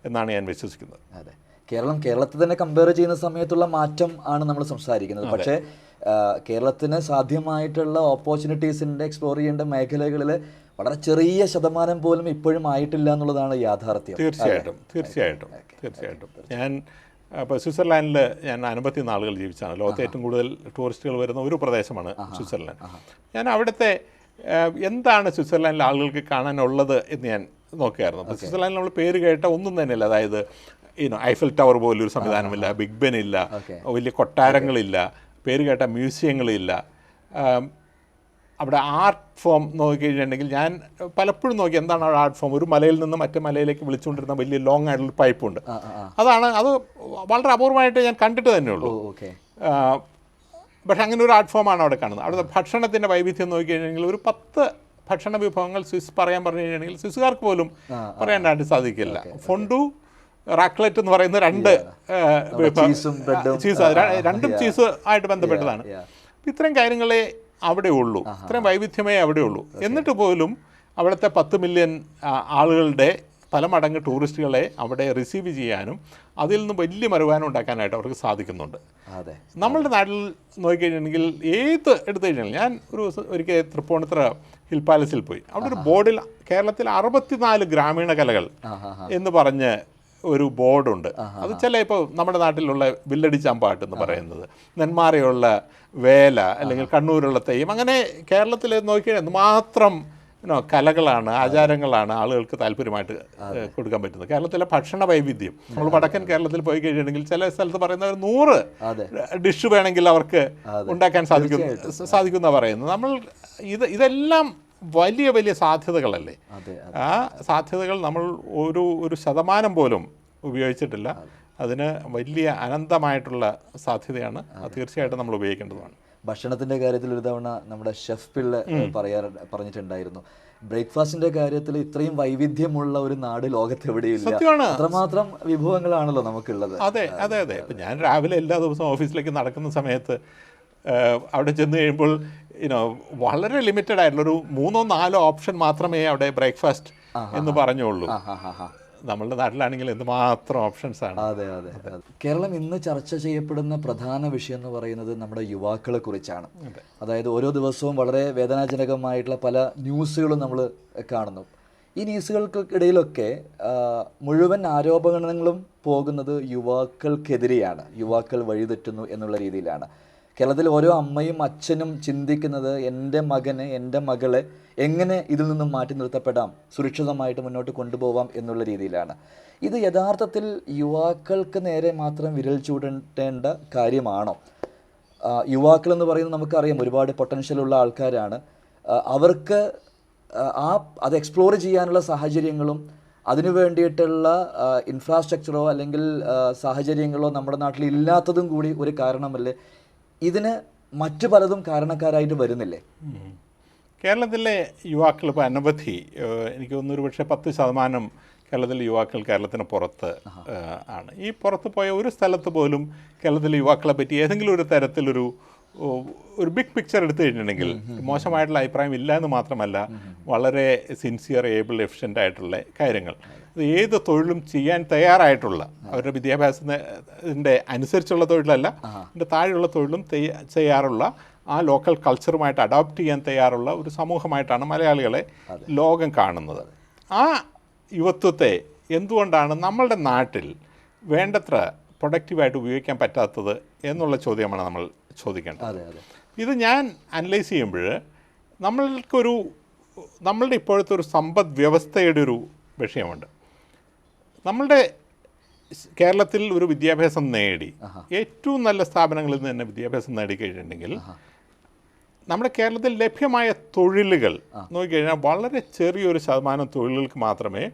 എന്നാണ് ഞാൻ വിശ്വസിക്കുന്നത്. അതെ, കേരളത്തെ തന്നെ കമ്പയർ ചെയ്യുന്ന സമയത്തുള്ള മാറ്റം ആണ് നമ്മൾ സംസാരിക്കുന്നത്. പക്ഷേ കേരളത്തിന് സാധ്യമായിട്ടുള്ള ഓപ്പർച്യൂണിറ്റീസിൻ്റെ എക്സ്പ്ലോർ ചെയ്യേണ്ട മേഖലകളിൽ വളരെ ചെറിയ ശതമാനം പോലും ഇപ്പോഴും ആയിട്ടില്ല എന്നുള്ളതാണ് യാഥാർത്ഥ്യം. തീർച്ചയായിട്ടും ഞാൻ ഇപ്പോൾ സ്വിറ്റ്സർലാൻഡിൽ ഞാൻ 50 നാളുകൾ ജീവിച്ചാണ്. ലോകത്തെ ഏറ്റവും കൂടുതൽ ടൂറിസ്റ്റുകൾ വരുന്ന ഒരു പ്രദേശമാണ് സ്വിറ്റ്സർലാൻഡ്. ഞാൻ അവിടുത്തെ എന്താണ് സ്വിറ്റ്സർലാൻഡിലെ ആളുകൾക്ക് കാണാനുള്ളത് എന്ന് ഞാൻ നോക്കിയായിരുന്നു. അപ്പോൾ സ്വിറ്റ്സർലാൻഡിൽ നമ്മൾ പേര് കേട്ട ഒന്നും തന്നെയില്ല. അതായത് ഐഫൽ ടവർ പോലൊരു സംവിധാനമില്ല, ബിഗ് ബെൻ ഇല്ല, വലിയ കൊട്ടാരങ്ങളില്ല, പേര് കേട്ട മ്യൂസിയങ്ങളില്ല. അവിടെ ആർട്ട് ഫോം നോക്കിക്കഴിഞ്ഞിട്ടുണ്ടെങ്കിൽ ഞാൻ പലപ്പോഴും നോക്കി എന്താണ് അവിടെ ആർട്ട് ഫോം. ഒരു മലയിൽ നിന്ന് മറ്റേ മലയിലേക്ക് വിളിച്ചുകൊണ്ടിരുന്ന വലിയ ലോങ് ആയിട്ടുള്ള പൈപ്പുണ്ട്. അത് വളരെ അപൂർവമായിട്ട് ഞാൻ കണ്ടിട്ട് തന്നെയുള്ളൂ. പക്ഷെ അങ്ങനെ ഒരു ആർട്ട് ഫോമാണ് അവിടെ കാണുന്നത്. അവിടുത്തെ ഭക്ഷണത്തിൻ്റെ വൈവിധ്യം നോക്കിക്കഴിഞ്ഞെങ്കിൽ ഒരു 10 ഭക്ഷണ വിഭവങ്ങൾ സ്വിസ് പറഞ്ഞു കഴിഞ്ഞിട്ടുണ്ടെങ്കിൽ സ്വിസ്സുകാർക്ക് പോലും പറയാനായിട്ട് സാധിക്കില്ല. ഫൊണ്ടു, റാക്ലെറ്റ് എന്ന് പറയുന്ന 2 ചീസ്, രണ്ടും ചീസ് ആയിട്ട് ബന്ധപ്പെട്ടതാണ്. ഇത്രയും കാര്യങ്ങളെ അവിടെ ഉള്ളൂ, ഇത്രയും വൈവിധ്യമേ അവിടെ ഉള്ളൂ. എന്നിട്ട് പോലും അവിടുത്തെ 10 മില്യൺ ആളുകളുടെ പല മടങ്ങ് ടൂറിസ്റ്റുകളെ അവിടെ റിസീവ് ചെയ്യാനും അതിൽ നിന്ന് വലിയ വരുമാനം ഉണ്ടാക്കാനായിട്ട് അവർക്ക് സാധിക്കുന്നുണ്ട്. നമ്മളുടെ നാട്ടിൽ നോക്കിക്കഴിഞ്ഞിട്ടുണ്ടെങ്കിൽ എടുത്തു കഴിഞ്ഞാൽ ഞാൻ ഒരിക്കൽ തൃപ്പൂണിത്തുറ ഹിൽ പാലസിൽ പോയി. അവിടെ ഒരു ബോർഡിൽ കേരളത്തിൽ 64 ഗ്രാമീണ കലകൾ എന്ന് പറഞ്ഞ് ഒരു ബോർഡുണ്ട്. അത് ഇപ്പോൾ നമ്മുടെ നാട്ടിലുള്ള വില്ലടി ചാമ്പാട്ട് എന്ന് പറയുന്നത്, നെന്മാറയുള്ള വേല, അല്ലെങ്കിൽ കണ്ണൂരുള്ള തെയ്യം, അങ്ങനെ കേരളത്തിൽ നോക്കിയാൽ മാത്രം കലകളാണ്, ആചാരങ്ങളാണ് ആളുകൾക്ക് താല്പര്യമായിട്ട് കൊടുക്കാൻ പറ്റുന്നത്. കേരളത്തിലെ ഭക്ഷണ വൈവിധ്യം, നമ്മൾ വടക്കൻ കേരളത്തിൽ പോയി കഴിഞ്ഞിട്ടുണ്ടെങ്കിൽ ചില സ്ഥലത്ത് പറയുന്ന 100 ഡിഷ് വേണമെങ്കിൽ അവർക്ക് ഉണ്ടാക്കാൻ സാധിക്കുന്ന പറയുന്നത്. ഇതെല്ലാം വലിയ വലിയ സാധ്യതകളല്ലേ. ആ സാധ്യതകൾ നമ്മൾ ഒരു ശതമാനം പോലും ഉപയോഗിച്ചിട്ടില്ല. അതിന് വലിയ അനന്തമായിട്ടുള്ള സാധ്യതയാണ്. അത് തീർച്ചയായിട്ടും നമ്മൾ ഉപയോഗിക്കേണ്ടതാണ്. ഭക്ഷണത്തിൻ്റെ കാര്യത്തിൽ ഒരു തവണ നമ്മുടെ ഷെഫ് പിള്ള പറഞ്ഞിട്ടുണ്ടായിരുന്നു, ബ്രേക്ക്ഫാസ്റ്റിന്റെ കാര്യത്തിൽ ഇത്രയും വൈവിധ്യമുള്ള ഒരു നാട് ലോകത്ത് എവിടെയില്ല. അത്രമാത്രം വിഭവങ്ങളാണല്ലോ നമുക്കുള്ളത്. അതെ അതെ അതെ. ഇപ്പം ഞാൻ രാവിലെ എല്ലാ ദിവസവും ഓഫീസിലേക്ക് നടക്കുന്ന സമയത്ത് അവിടെ ചെന്ന് കഴിയുമ്പോൾ വളരെ ലിമിറ്റഡ് ആയിട്ടുള്ളൊരു 3-4 ഓപ്ഷൻ മാത്രമേ അവിടെ ബ്രേക്ക്ഫാസ്റ്റ് എന്ന് പറഞ്ഞുള്ളൂ. നമ്മളുടെ നാട്ടിലാണെങ്കിൽ എന്തുമാത്രം ഓപ്ഷൻസ് ആണ്. അതെ അതെ അതെ. കേരളം ഇന്ന് ചർച്ച ചെയ്യപ്പെടുന്ന പ്രധാന വിഷയം എന്ന് പറയുന്നത് നമ്മുടെ യുവാക്കളെ കുറിച്ചാണ്. അതായത് ഓരോ ദിവസവും വളരെ വേദനാജനകമായിട്ടുള്ള പല ന്യൂസുകളും നമ്മൾ കാണുന്നു. ഈ ന്യൂസുകൾക്കിടയിലൊക്കെ മുഴുവൻ ആരോപണങ്ങളും പോകുന്നത് യുവാക്കൾക്കെതിരെയാണ്. യുവാക്കൾ വഴിതെറ്റുന്നു എന്നുള്ള രീതിയിലാണ്. കേരളത്തിൽ ഓരോ അമ്മയും അച്ഛനും ചിന്തിക്കുന്നത് എൻ്റെ മകനെ, എൻ്റെ മകളെ എങ്ങനെ ഇതിൽ നിന്നും മാറ്റി നിർത്തപ്പെടാം, സുരക്ഷിതമായിട്ട് മുന്നോട്ട് കൊണ്ടുപോകാം എന്നുള്ള രീതിയിലാണ്. ഇത് യഥാർത്ഥത്തിൽ യുവാക്കൾക്ക് നേരെ മാത്രം വിരൽ ചൂടേണ്ട കാര്യമാണോ? യുവാക്കൾ എന്ന് പറയുന്നത് നമുക്കറിയാം ഒരുപാട് പൊട്ടൻഷ്യലുള്ള ആൾക്കാരാണ്. അവർക്ക് അത് എക്സ്പ്ലോർ ചെയ്യാനുള്ള സാഹചര്യങ്ങളും അതിനു വേണ്ടിയിട്ടുള്ള ഇൻഫ്രാസ്ട്രക്ചറോ അല്ലെങ്കിൽ സാഹചര്യങ്ങളോ നമ്മുടെ നാട്ടിൽ ഇല്ലാത്തതും കൂടി ഒരു കാരണമല്ലേ ഇതിന് മറ്റു പലതും കാരണക്കാരായിട്ട് വരുന്നില്ലേ? കേരളത്തിലെ യുവാക്കൾ ഇപ്പോൾ അനവധി, എനിക്ക് തോന്നുന്നു പക്ഷേ 10% കേരളത്തിലെ യുവാക്കൾ കേരളത്തിന് പുറത്ത് ആണ്. ഈ പുറത്ത് പോയ ഒരു സ്ഥലത്ത് പോലും കേരളത്തിലെ യുവാക്കളെ പറ്റി ഏതെങ്കിലും ഒരു തരത്തിലൊരു ബിഗ് പിക്ചർ എടുത്തു കഴിഞ്ഞിട്ടുണ്ടെങ്കിൽ മോശമായിട്ടുള്ള അഭിപ്രായം ഇല്ല എന്ന് മാത്രമല്ല, വളരെ സിൻസിയർ, ഏബിൾ, എഫിഷ്യൻ്റ് ആയിട്ടുള്ള കാര്യങ്ങൾ, ഏത് തൊഴിലും ചെയ്യാൻ തയ്യാറായിട്ടുള്ള, അവരുടെ വിദ്യാഭ്യാസത്തിൻ്റെ അനുസരിച്ചുള്ള തൊഴിലല്ല, അതിൻ്റെ താഴെയുള്ള തൊഴിലും ചെയ്യാറുള്ള, ആ ലോക്കൽ കൾച്ചറുമായിട്ട് അഡോപ്റ്റ് ചെയ്യാൻ തയ്യാറുള്ള ഒരു സമൂഹമായിട്ടാണ് മലയാളികളെ ലോകം കാണുന്നത്. ആ യുവത്വത്തെ എന്തുകൊണ്ടാണ് നമ്മളുടെ നാട്ടിൽ വേണ്ടത്ര പ്രൊഡക്റ്റീവായിട്ട് ഉപയോഗിക്കാൻ പറ്റാത്തത് എന്നുള്ള ചോദ്യമാണ് നമ്മൾ ചോദിക്കേണ്ടത്. ഇത് ഞാൻ അനലൈസ് ചെയ്യുമ്പോൾ നമ്മളുടെ ഇപ്പോഴത്തെ ഒരു സമ്പദ് വ്യവസ്ഥയുടെ ഒരു വിഷയമുണ്ട്. നമ്മളുടെ കേരളത്തിൽ ഒരു വിദ്യാഭ്യാസം നേടി ഏറ്റവും നല്ല സ്ഥാപനങ്ങളിൽ നിന്ന് തന്നെ വിദ്യാഭ്യാസം നേടിക്കഴിഞ്ഞിട്ടുണ്ടെങ്കിൽ നമ്മുടെ കേരളത്തിൽ ലഭ്യമായ തൊഴിലുകൾ നോക്കിക്കഴിഞ്ഞാൽ വളരെ ചെറിയൊരു ശതമാനം തൊഴിലുകൾക്ക് മാത്രമേ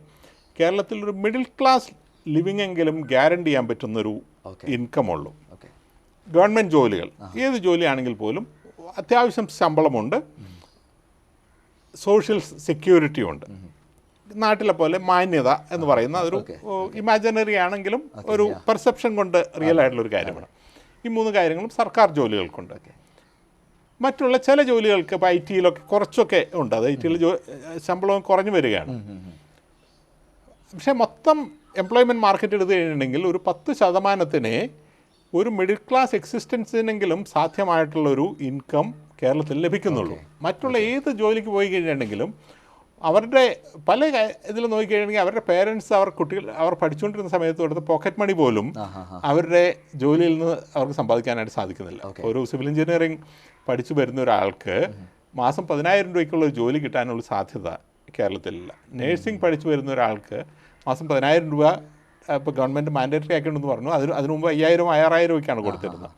കേരളത്തിൽ ഒരു മിഡിൽ ക്ലാസ് ലിവിങ് എങ്കിലും ഗ്യാരണ്ടി ചെയ്യാൻ പറ്റുന്നൊരു ഇൻകം ഉള്ളൂ. ഗവൺമെൻറ് ജോലികൾ, ഏത് ജോലിയാണെങ്കിൽ പോലും അത്യാവശ്യം ശമ്പളമുണ്ട്, സോഷ്യൽ സെക്യൂരിറ്റി ഉണ്ട്, നാട്ടിലെ പോലെ മാന്യത എന്ന് പറയുന്ന അതൊരു ഇമാജിനറി ആണെങ്കിലും ഒരു പെർസെപ്ഷൻ കൊണ്ട് റിയൽ ആയിട്ടുള്ളൊരു കാര്യമാണ്. ഈ 3 കാര്യങ്ങളും സർക്കാർ ജോലികൾക്കുണ്ട്. മറ്റുള്ള ചില ജോലികൾക്ക് ഇപ്പോൾ IT-യിലൊക്കെ കുറച്ചൊക്കെ ഉണ്ട്, അത് IT-യിൽ ശമ്പളവും കുറഞ്ഞു വരികയാണ്. പക്ഷേ മൊത്തം എംപ്ലോയ്മെൻറ്റ് മാർക്കറ്റ് എടുത്തു കഴിഞ്ഞിട്ടുണ്ടെങ്കിൽ ഒരു 10% ഒരു മിഡിൽ ക്ലാസ് എക്സിസ്റ്റൻസിനെങ്കിലും സാധ്യമായിട്ടുള്ളൊരു ഇൻകം കേരളത്തിൽ ലഭിക്കുന്നുള്ളൂ. മറ്റുള്ള ഏത് ജോലിക്ക് പോയി കഴിഞ്ഞിട്ടുണ്ടെങ്കിലും അവരുടെ പല ഇതിൽ നോക്കിക്കഴിഞ്ഞെങ്കിൽ അവരുടെ പേരൻസ് അവർ പഠിച്ചുകൊണ്ടിരുന്ന സമയത്ത് കൊടുത്ത പോക്കറ്റ് മണി പോലും അവരുടെ ജോലിയിൽ നിന്ന് അവർക്ക് സമ്പാദിക്കാനായിട്ട് സാധിക്കുന്നില്ല. ഒരു സിവിൽ എഞ്ചിനീയറിംഗ് പഠിച്ചു വരുന്ന ഒരാൾക്ക് മാസം 10,000 രൂപയ്ക്കുള്ള ഒരു ജോലി കിട്ടാനുള്ള സാധ്യത കേരളത്തിലില്ല. നേഴ്സിംഗ് പഠിച്ചു വരുന്ന ഒരാൾക്ക് മാസം 10,000 രൂപ ഇപ്പോൾ ഗവൺമെൻറ് മാൻഡേറ്ററി ആക്കിയിട്ടുണ്ടെന്ന് പറഞ്ഞു. അതിനു മുമ്പ് 5,000 6,000 രൂപയ്ക്കാണ് കൊടുത്തിരുന്നത്.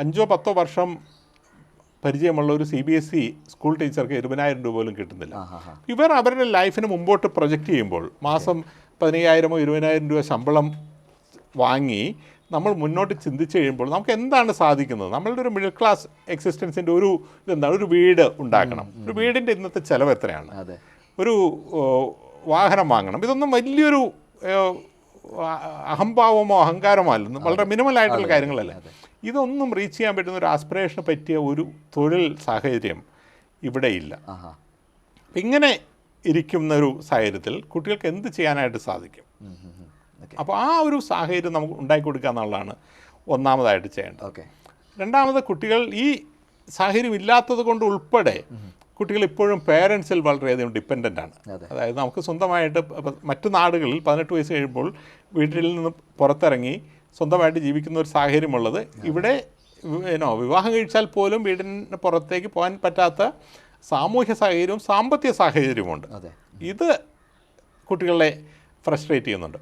5-10 വർഷം പരിചയമുള്ള ഒരു CBSE സ്കൂൾ ടീച്ചർക്ക് 20,000 രൂപ പോലും കിട്ടുന്നില്ല. ഇവർ അവരുടെ ലൈഫിന് മുമ്പോട്ട് പ്രൊജക്റ്റ് ചെയ്യുമ്പോൾ മാസം 15,000 20,000 രൂപ ശമ്പളം വാങ്ങി നമ്മൾ മുന്നോട്ട് ചിന്തിച്ച് കഴിയുമ്പോൾ നമുക്ക് എന്താണ് സാധിക്കുന്നത്? നമ്മളുടെ ഒരു മിഡിൽ ക്ലാസ് എക്സിസ്റ്റൻസിൻ്റെ ഒരു ഇതെന്താണ്? ഒരു വീട് ഉണ്ടാക്കണം. ഒരു വീടിൻ്റെ ഇന്നത്തെ ചിലവ് എത്രയാണ്? ഒരു വാഹനം വാങ്ങണം. ഇതൊന്നും വലിയൊരു അഹംഭാവമോ അഹങ്കാരമോ അല്ല, വളരെ മിനിമലായിട്ടുള്ള കാര്യങ്ങളല്ല. ഇതൊന്നും റീച്ച് ചെയ്യാൻ പറ്റുന്ന ഒരു ആസ്പിറേഷന് പറ്റിയ ഒരു തൊഴിൽ സാഹചര്യം ഇവിടെ ഇല്ല. ഇങ്ങനെ ഇരിക്കുന്ന ഒരു സാഹചര്യത്തിൽ കുട്ടികൾക്ക് എന്ത് ചെയ്യാനായിട്ട് സാധിക്കും? അപ്പോൾ ആ ഒരു സാഹചര്യം നമുക്ക് ഉണ്ടാക്കി കൊടുക്കുക എന്നുള്ളതാണ് ഒന്നാമതായിട്ട് ചെയ്യേണ്ടത്. രണ്ടാമത്, കുട്ടികൾ ഈ സാഹചര്യം ഇല്ലാത്തത് കൊണ്ട് ഉൾപ്പെടെ കുട്ടികൾ ഇപ്പോഴും പേരൻസിൽ വളരെയധികം ഡിപ്പെൻഡൻ്റ് ആണ്. അതായത് നമുക്ക് സ്വന്തമായിട്ട് മറ്റു നാടുകളിൽ 18 വയസ്സ് കഴിയുമ്പോൾ വീട്ടിൽ നിന്ന് പുറത്തിറങ്ങി സ്വന്തമായിട്ട് ജീവിക്കുന്ന ഒരു സാഹചര്യമുള്ളത് ഇവിടെ വിവാഹം കഴിച്ചാൽ പോലും വീടിന് പുറത്തേക്ക് പോകാൻ പറ്റാത്ത സാമൂഹ്യ സാഹചര്യവും സാമ്പത്തിക സാഹചര്യവുമുണ്ട്. ഇത് കുട്ടികളെ ഫ്രസ്ട്രേറ്റ് ചെയ്യുന്നുണ്ട്.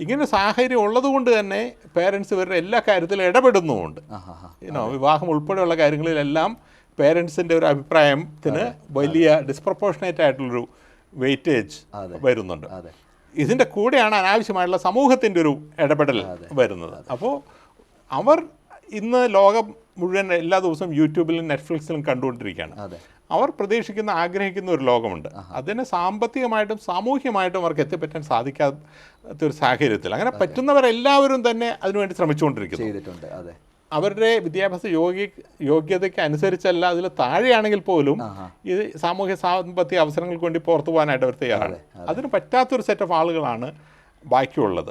ഇങ്ങനെ സാഹചര്യം ഉള്ളതുകൊണ്ട് തന്നെ പേരൻസ് ഇവരുടെ എല്ലാ കാര്യത്തിലും ഇടപെടുന്നുമുണ്ട്. വിവാഹം ഉൾപ്പെടെയുള്ള കാര്യങ്ങളിലെല്ലാം പേരൻസിൻ്റെ ഒരു അഭിപ്രായത്തിന് വലിയ ഡിസ്പ്രപ്പോർഷനേറ്റ് ആയിട്ടുള്ളൊരു വെയിറ്റേജ് വരുന്നുണ്ട്. ഇതിൻ്റെ കൂടെയാണ് അനാവശ്യമായിട്ടുള്ള സമൂഹത്തിൻ്റെ ഒരു ഇടപെടൽ വരുന്നത്. അപ്പോൾ അവർ ഇന്ന് ലോകം മുഴുവൻ എല്ലാ ദിവസവും യൂട്യൂബിലും നെറ്റ്ഫ്ലിക്സിലും കണ്ടുകൊണ്ടിരിക്കുകയാണ്. അവർ പ്രതീക്ഷിക്കുന്ന ആഗ്രഹിക്കുന്ന ഒരു ലോകമുണ്ട്. അതിന് സാമ്പത്തികമായിട്ടും സാമൂഹ്യമായിട്ടും അവർക്ക് എത്തിപ്പറ്റാൻ സാധിക്കാത്ത ഒരു സാഹചര്യത്തിൽ അങ്ങനെ പറ്റുന്നവരെല്ലാവരും തന്നെ അതിനുവേണ്ടി ശ്രമിച്ചുകൊണ്ടിരിക്കുന്നു. അവരുടെ വിദ്യാഭ്യാസ യോഗ്യതയ്ക്ക് അനുസരിച്ചല്ല, അതിൽ താഴെയാണെങ്കിൽ പോലും ഈ സാമൂഹ്യ സാമ്പത്തിക അവസരങ്ങൾക്ക് വേണ്ടി പുറത്തു പോകാനായിട്ട് അവർ തയ്യാറാണ്. അതിന് പറ്റാത്തൊരു സെറ്റ് ഓഫ് ആളുകളാണ് ബാക്കിയുള്ളത്.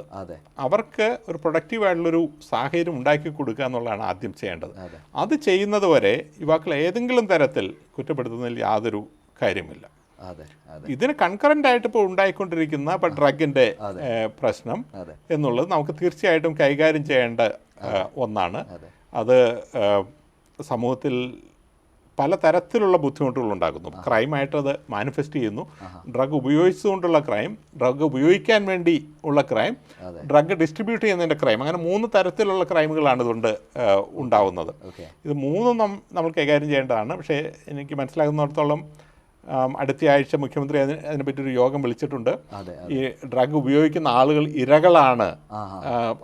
അവർക്ക് ഒരു പ്രൊഡക്റ്റീവായിട്ടുള്ളൊരു സാഹചര്യം ഉണ്ടാക്കി കൊടുക്കുക എന്നുള്ളതാണ് ആദ്യം ചെയ്യേണ്ടത്. അത് ചെയ്യുന്നത് വരെ യുവാക്കൾ ഏതെങ്കിലും തരത്തിൽ കുറ്റപ്പെടുത്തുന്നതിൽ യാതൊരു കാര്യമില്ല. ഇതിന് കൺകറൻ്റ് ആയിട്ട് ഇപ്പോൾ ഉണ്ടായിക്കൊണ്ടിരിക്കുന്ന ഇപ്പോൾ ഡ്രഗിൻ്റെ പ്രശ്നം എന്നുള്ളത് നമുക്ക് തീർച്ചയായിട്ടും കൈകാര്യം ചെയ്യേണ്ട ഒന്നാണ്. അത് സമൂഹത്തിൽ പല തരത്തിലുള്ള ബുദ്ധിമുട്ടുകൾ ഉണ്ടാക്കുന്നു. ക്രൈമായിട്ട് അത് മാനിഫെസ്റ്റ് ചെയ്യുന്നു. ഡ്രഗ് ഉപയോഗിച്ചുകൊണ്ടുള്ള ക്രൈം, ഡ്രഗ് ഉപയോഗിക്കാൻ വേണ്ടി ഉള്ള ക്രൈം, ഡ്രഗ് ഡിസ്ട്രിബ്യൂട്ട് ചെയ്യുന്നതിൻ്റെ ക്രൈം, അങ്ങനെ 3 തരത്തിലുള്ള ക്രൈമുകളാണ് ഇതുകൊണ്ട് ഉണ്ടാവുന്നത്. ഇത് 3ഉം നമ്മൾ കൈകാര്യം ചെയ്യേണ്ടതാണ്. പക്ഷേ എനിക്ക് മനസ്സിലാകുന്നിടത്തോളം അടുത്ത ആഴ്ച മുഖ്യമന്ത്രി അതിനെപ്പറ്റി യോഗം വിളിച്ചിട്ടുണ്ട്. ഈ ഡ്രഗ് ഉപയോഗിക്കുന്ന ആളുകൾ ഇരകളാണ്,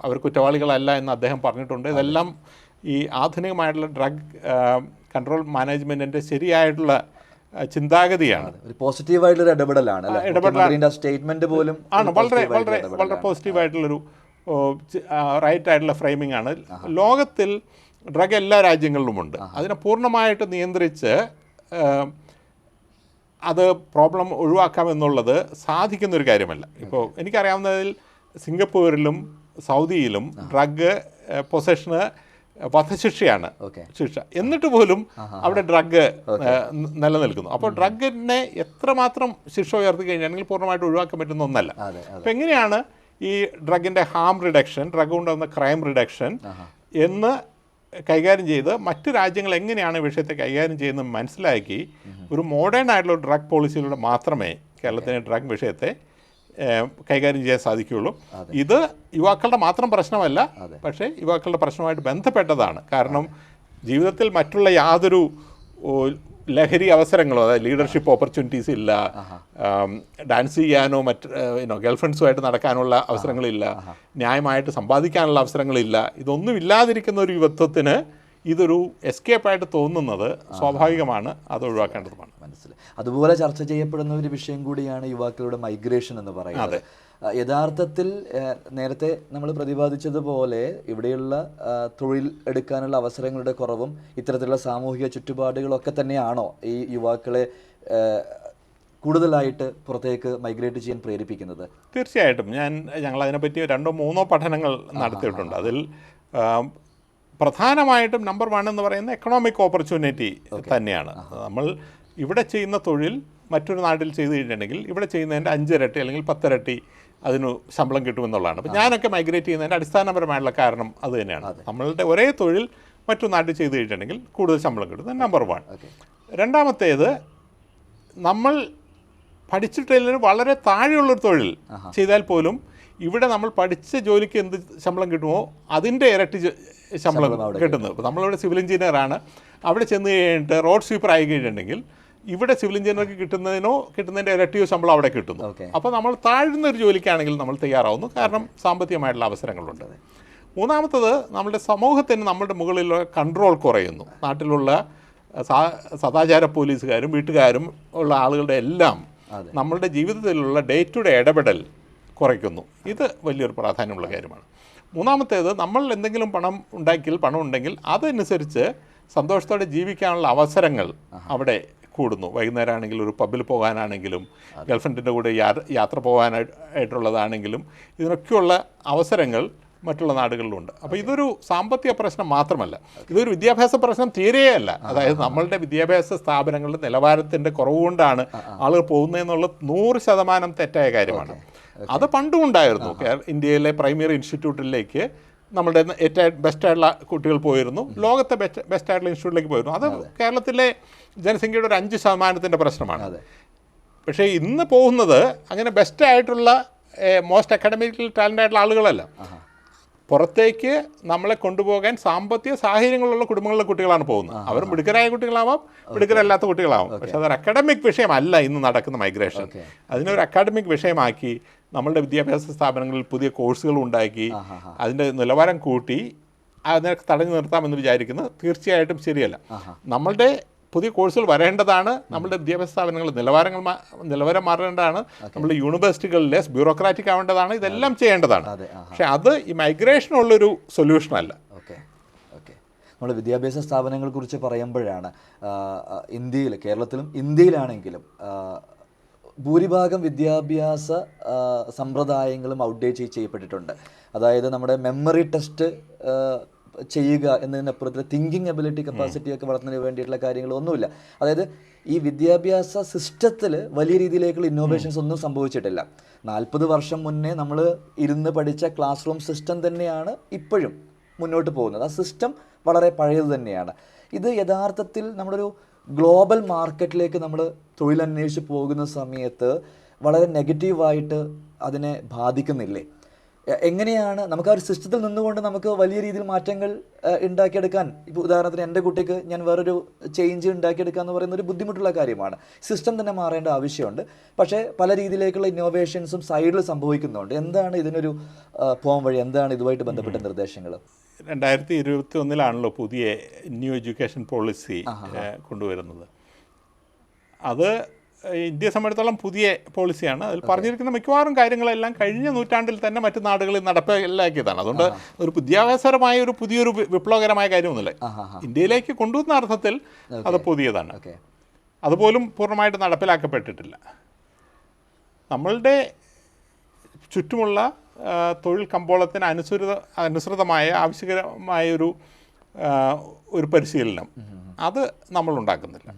അവർ കുറ്റവാളികളല്ല എന്ന് അദ്ദേഹം പറഞ്ഞിട്ടുണ്ട്. ഇതെല്ലാം ഈ ആധുനികമായിട്ടുള്ള ഡ്രഗ് കൺട്രോൾ മാനേജ്മെൻറ്റിൻ്റെ ശരിയായിട്ടുള്ള ചിന്താഗതിയാണ്. പോസിറ്റീവായിട്ടുള്ളൊരു ഇടപെടലാണ് സ്റ്റേറ്റ്മെന്റ് പോലും ആണ്. വളരെ വളരെ വളരെ പോസിറ്റീവായിട്ടുള്ളൊരു റൈറ്റ് ആയിട്ടുള്ള ഫ്രെയിമിംഗ് ആണ്. ലോകത്തിൽ ഡ്രഗ് എല്ലാ രാജ്യങ്ങളിലുമുണ്ട്. അതിനെ പൂർണ്ണമായിട്ട് നിയന്ത്രിച്ച് അത് പ്രോബ്ലം ഒഴിവാക്കാമെന്നുള്ളത് സാധിക്കുന്നൊരു കാര്യമല്ല. ഇപ്പോൾ എനിക്കറിയാവുന്നതിൽ സിംഗപ്പൂരിലും സൗദിയിലും ഡ്രഗ് പൊസഷന് വധശിക്ഷയാണ് ശിക്ഷ. എന്നിട്ട് പോലും അവിടെ ഡ്രഗ് നിലനിൽക്കുന്നു. അപ്പോൾ ഡ്രഗിനെ എത്രമാത്രം ശിക്ഷ ഉയർത്തി കഴിഞ്ഞാണെങ്കിൽ പൂർണ്ണമായിട്ട് ഒഴിവാക്കാൻ പറ്റുന്ന ഒന്നല്ല. അപ്പോൾ എങ്ങനെയാണ് ഈ ഡ്രഗിൻ്റെ ഹാം റിഡക്ഷൻ, ഡ്രഗ് കൊണ്ടുവന്ന ക്രൈം റിഡക്ഷൻ എന്ന് കൈകാര്യം ചെയ്ത് മറ്റു രാജ്യങ്ങൾ എങ്ങനെയാണ് വിഷയത്തെ കൈകാര്യം ചെയ്യുന്നത് മനസ്സിലാക്കി ഒരു മോഡേൺ ആയിട്ടുള്ള ഡ്രഗ് പോളിസിയിലൂടെ മാത്രമേ കേരളത്തിലെ ഡ്രഗ് വിഷയത്തെ കൈകാര്യം ചെയ്യാൻ സാധിക്കുകയുള്ളൂ. ഇത് യുവാക്കളുടെ മാത്രം പ്രശ്നമല്ല, പക്ഷേ യുവാക്കളുടെ പ്രശ്നമായിട്ട് ബന്ധപ്പെട്ടതാണ്. കാരണം ജീവിതത്തിൽ മറ്റുള്ള യാതൊരു ലഹരി അവസരങ്ങളോ, അതായത് ലീഡർഷിപ്പ് ഓപ്പർച്യൂണിറ്റീസ് ഇല്ല, ഡാൻസ് ചെയ്യാനോ ഗേൾഫ്രണ്ട്സുമായിട്ട് നടക്കാനുള്ള അവസരങ്ങളില്ല, ന്യായമായിട്ട് സമ്പാദിക്കാനുള്ള അവസരങ്ങളില്ല. ഇതൊന്നും ഇല്ലാതിരിക്കുന്ന ഒരു യുവത്വത്തിന് ഇതൊരു എസ്കേപ്പായിട്ട് തോന്നുന്നത് സ്വാഭാവികമാണ്. അത് ഒഴിവാക്കേണ്ടതുമാണ്. മനസ്സിലായി. അതുപോലെ ചർച്ച ചെയ്യപ്പെടുന്ന ഒരു വിഷയം കൂടിയാണ് യുവാക്കളുടെ മൈഗ്രേഷൻ എന്ന് പറയുന്നത്. യഥാർത്ഥത്തിൽ നേരത്തെ നമ്മൾ പ്രതിപാദിച്ചതുപോലെ ഇവിടെയുള്ള തൊഴിൽ എടുക്കാനുള്ള അവസരങ്ങളുടെ കുറവും ഇത്തരത്തിലുള്ള സാമൂഹിക ചുറ്റുപാടുകളൊക്കെ തന്നെയാണോ ഈ യുവാക്കളെ കൂടുതലായിട്ട് പുറത്തേക്ക് മൈഗ്രേറ്റ് ചെയ്യാൻ പ്രേരിപ്പിക്കുന്നത്? തീർച്ചയായിട്ടും. ഞങ്ങൾ അതിനെപ്പറ്റി 2-3 പഠനങ്ങൾ നടത്തിയിട്ടുണ്ട്. അതിൽ പ്രധാനമായിട്ടും നമ്പർ 1 എന്ന് പറയുന്നത് എക്കണോമിക് ഓപ്പർച്യൂണിറ്റി തന്നെയാണ്. നമ്മൾ ഇവിടെ ചെയ്യുന്ന തൊഴിൽ മറ്റൊരു നാട്ടിൽ ചെയ്ത് കഴിഞ്ഞിട്ടുണ്ടെങ്കിൽ ഇവിടെ ചെയ്യുന്നതിൻ്റെ 5 ഇരട്ടി അല്ലെങ്കിൽ 10 ഇരട്ടി അതിന് ശമ്പളം കിട്ടുമെന്നുള്ളതാണ്. അപ്പോൾ ഞാനൊക്കെ മൈഗ്രേറ്റ് ചെയ്യുന്നതിൻ്റെ അടിസ്ഥാനപരമായിട്ടുള്ള കാരണം അത് തന്നെയാണ്. നമ്മളുടെ ഒരേ തൊഴിൽ മറ്റൊരു നാട്ടിൽ ചെയ്ത് കഴിഞ്ഞിട്ടുണ്ടെങ്കിൽ കൂടുതൽ ശമ്പളം കിട്ടും. നമ്പർ 1. രണ്ടാമത്തേത്, നമ്മൾ പഠിച്ചിട്ടില്ലെങ്കിൽ വളരെ താഴെയുള്ളൊരു തൊഴിൽ ചെയ്താൽ പോലും ഇവിടെ നമ്മൾ പഠിച്ച ജോലിക്ക് എന്ത് ശമ്പളം കിട്ടുമോ അതിൻ്റെ ഇരട്ടി ശമ്പളം കിട്ടുന്നത്. ഇപ്പോൾ നമ്മളിവിടെ സിവിൽ എഞ്ചിനീയറാണ്, അവിടെ ചെന്ന് കഴിഞ്ഞിട്ട് റോഡ് സ്വീപ്പർ ആയി കഴിഞ്ഞിട്ടുണ്ടെങ്കിൽ ഇവിടെ സിവിൽ എഞ്ചിനീയർക്ക് കിട്ടുന്നതിൻ്റെ ഇരട്ടിയോ ശമ്പളം അവിടെ കിട്ടുന്നു. അപ്പോൾ നമ്മൾ താഴ്ന്നൊരു ജോലിക്കാണെങ്കിൽ നമ്മൾ തയ്യാറാവുന്നു, കാരണം സാമ്പത്തികമായിട്ടുള്ള അവസരങ്ങളുണ്ട്. മൂന്നാമത്തത്, നമ്മുടെ സമൂഹത്തിന് നമ്മുടെ മുകളിലുള്ള കൺട്രോൾ കുറയുന്നു. നാട്ടിലുള്ള സദാചാര പോലീസുകാരും വീട്ടുകാരും ഉള്ള ആളുകളുടെ എല്ലാം നമ്മളുടെ ജീവിതത്തിലുള്ള ഡേ ടു ഡേ ഇടപെടൽ കുറയ്ക്കുന്നു. ഇത് വലിയൊരു പ്രാധാന്യമുള്ള കാര്യമാണ്. മൂന്നാമത്തേത്, നമ്മൾ എന്തെങ്കിലും പണം ഉണ്ടെങ്കിൽ അതനുസരിച്ച് സന്തോഷത്തോടെ ജീവിക്കാനുള്ള അവസരങ്ങൾ അവിടെ കൂടുന്നു. വൈകുന്നേരം ആണെങ്കിലും ഒരു പബ്ബിൽ പോകാനാണെങ്കിലും ഗേൾഫ്രണ്ടിൻ്റെ കൂടെ യാത്ര പോകാനായിട്ടുള്ളതാണെങ്കിലും ഇതിനൊക്കെയുള്ള അവസരങ്ങൾ മറ്റുള്ള നാടുകളിലുണ്ട്. അപ്പോൾ ഇതൊരു സാമ്പത്തിക പ്രശ്നം മാത്രമല്ല, ഇതൊരു വിദ്യാഭ്യാസ പ്രശ്നം തീരെയല്ല. അതായത് നമ്മളുടെ വിദ്യാഭ്യാസ സ്ഥാപനങ്ങളുടെ നിലവാരത്തിൻ്റെ കുറവുകൊണ്ടാണ് ആളുകൾ പോകുന്നതെന്നുള്ളത് 100% തെറ്റായ കാര്യമാണ്. അത് പണ്ടും ഉണ്ടായിരുന്നു. ഇന്ത്യയിലെ പ്രൈമറി ഇൻസ്റ്റിറ്റ്യൂട്ടിലേക്ക് നമ്മുടെ ഏറ്റവും ബെസ്റ്റായിട്ടുള്ള കുട്ടികൾ പോയിരുന്നു, ലോകത്തെ ബെസ്റ്റായിട്ടുള്ള ഇൻസ്റ്റിറ്റ്യൂട്ടിലേക്ക് പോയിരുന്നു. അത് കേരളത്തിലെ ജനസംഖ്യയുടെ ഒരു 5% പ്രശ്നമാണ്. പക്ഷേ ഇന്ന് പോകുന്നത് അങ്ങനെ ബെസ്റ്റായിട്ടുള്ള മോസ്റ്റ് അക്കാഡമിക്കൽ ടാലൻ്റ് ആയിട്ടുള്ള ആളുകളല്ല. പുറത്തേക്ക് നമ്മളെ കൊണ്ടുപോകാൻ സാമ്പത്തിക സാഹചര്യങ്ങളുള്ള കുടുംബങ്ങളിലെ കുട്ടികളാണ് പോകുന്നത്. അവർ മിടുക്കരായ കുട്ടികളാവാം, മിടുക്കരല്ലാത്ത കുട്ടികളാവാം. പക്ഷെ അതൊരു അക്കാഡമിക് വിഷയമല്ല ഇന്ന് നടക്കുന്ന മൈഗ്രേഷൻ. അതിനൊരു അക്കാഡമിക് വിഷയമാക്കി നമ്മളുടെ വിദ്യാഭ്യാസ സ്ഥാപനങ്ങളിൽ പുതിയ കോഴ്സുകൾ ഉണ്ടാക്കി അതിൻ്റെ നിലവാരം കൂട്ടി അതിനെ തടഞ്ഞു നിർത്താമെന്ന് വിചാരിക്കുന്നത് തീർച്ചയായിട്ടും ശരിയല്ല. നമ്മളുടെ പുതിയ കോഴ്സുകൾ വരേണ്ടതാണ്, നമ്മുടെ വിദ്യാഭ്യാസ സ്ഥാപനങ്ങൾ നിലവാരം മാറേണ്ടതാണ്, നമ്മുടെ യൂണിവേഴ്സിറ്റികൾ ലെസ് ബ്യൂറോക്രാറ്റിക് ആവേണ്ടതാണ്, ഇതെല്ലാം ചെയ്യേണ്ടതാണ്. പക്ഷെ അത് ഈ മൈഗ്രേഷനുള്ളൊരു സൊല്യൂഷനല്ല. നമ്മൾ വിദ്യാഭ്യാസ സ്ഥാപനങ്ങളെ കുറിച്ച് പറയുമ്പോഴാണ് കേരളത്തിലും ഇന്ത്യയിലാണെങ്കിലും ഭൂരിഭാഗം വിദ്യാഭ്യാസ സമ്പ്രദായങ്ങളും ഔട്ട്ഡേറ്റ് ചെയ്യപ്പെട്ടിട്ടുണ്ട്. അതായത് നമ്മുടെ മെമ്മറി ടെസ്റ്റ് ചെയ്യുക എന്നതിനപ്പുറത്ത് തിങ്കിങ് എബിലിറ്റി കപ്പാസിറ്റി ഒക്കെ വളർത്തുന്നതിന് വേണ്ടിയിട്ടുള്ള കാര്യങ്ങളൊന്നുമില്ല. അതായത് ഈ വിദ്യാഭ്യാസ സിസ്റ്റത്തിൽ വലിയ രീതിയിലേക്കുള്ള ഇന്നോവേഷൻസ് ഒന്നും സംഭവിച്ചിട്ടില്ല. 40 വർഷം മുന്നേ നമ്മൾ ഇരുന്ന് പഠിച്ച ക്ലാസ് റൂം സിസ്റ്റം തന്നെയാണ് ഇപ്പോഴും മുന്നോട്ട് പോകുന്നത്. ആ സിസ്റ്റം വളരെ പഴയത് തന്നെയാണ്. ഇത് യഥാർത്ഥത്തിൽ നമ്മളൊരു ഗ്ലോബൽ മാർക്കറ്റിലേക്ക് നമ്മൾ തൊഴിലന്വേഷിച്ച് പോകുന്ന സമയത്ത് വളരെ നെഗറ്റീവായിട്ട് അതിനെ ബാധിക്കുന്നില്ലേ? എങ്ങനെയാണ് നമുക്ക് ആ ഒരു സിസ്റ്റത്തിൽ നിന്നുകൊണ്ട് നമുക്ക് വലിയ രീതിയിൽ മാറ്റങ്ങൾ ഉണ്ടാക്കിയെടുക്കാൻ? ഇപ്പോൾ ഉദാഹരണത്തിന് എൻ്റെ കുട്ടിക്ക് ഞാൻ വേറൊരു ചേഞ്ച് ഉണ്ടാക്കിയെടുക്കുക എന്ന് പറയുന്ന ഒരു ബുദ്ധിമുട്ടുള്ള കാര്യമാണ്. സിസ്റ്റം തന്നെ മാറേണ്ട ആവശ്യമുണ്ട്. പക്ഷേ പല രീതിയിലേക്കുള്ള ഇന്നോവേഷൻസും സൈഡിൽ സംഭവിക്കുന്നുണ്ട്. എന്താണ് ഇതിനൊരു പോകാൻ വഴി? എന്താണ് ഇതുമായിട്ട് ബന്ധപ്പെട്ട നിർദ്ദേശങ്ങൾ? 2021 പുതിയ ന്യൂ എഡ്യൂക്കേഷൻ പോളിസി കൊണ്ടുവരുന്നത്. അത് ഇന്ത്യയെ സംബന്ധിച്ചിടത്തോളം പുതിയ പോളിസിയാണ്. അതിൽ പറഞ്ഞിരിക്കുന്ന മിക്കവാറും കാര്യങ്ങളെല്ലാം കഴിഞ്ഞ നൂറ്റാണ്ടിൽ തന്നെ മറ്റു നാടുകളിൽ നടപ്പിലാക്കിയതാണ്. അതുകൊണ്ട് ഒരു വിദ്യാഭ്യാസപരമായ ഒരു പുതിയൊരു വിപ്ലവകരമായ കാര്യമൊന്നുമില്ല. ഇന്ത്യയിലേക്ക് കൊണ്ടുവന്ന അർത്ഥത്തിൽ അത് പുതിയതാണ്. അതുപോലും പൂർണ്ണമായിട്ട് നടപ്പിലാക്കപ്പെട്ടിട്ടില്ല. നമ്മളുടെ ചുറ്റുമുള്ള തൊഴിൽ കമ്പോളത്തിന് അനുസൃതമായ ആവശ്യകരമായ ഒരു പരിശീലനം അത് നമ്മൾ ഉണ്ടാക്കുന്നില്ല.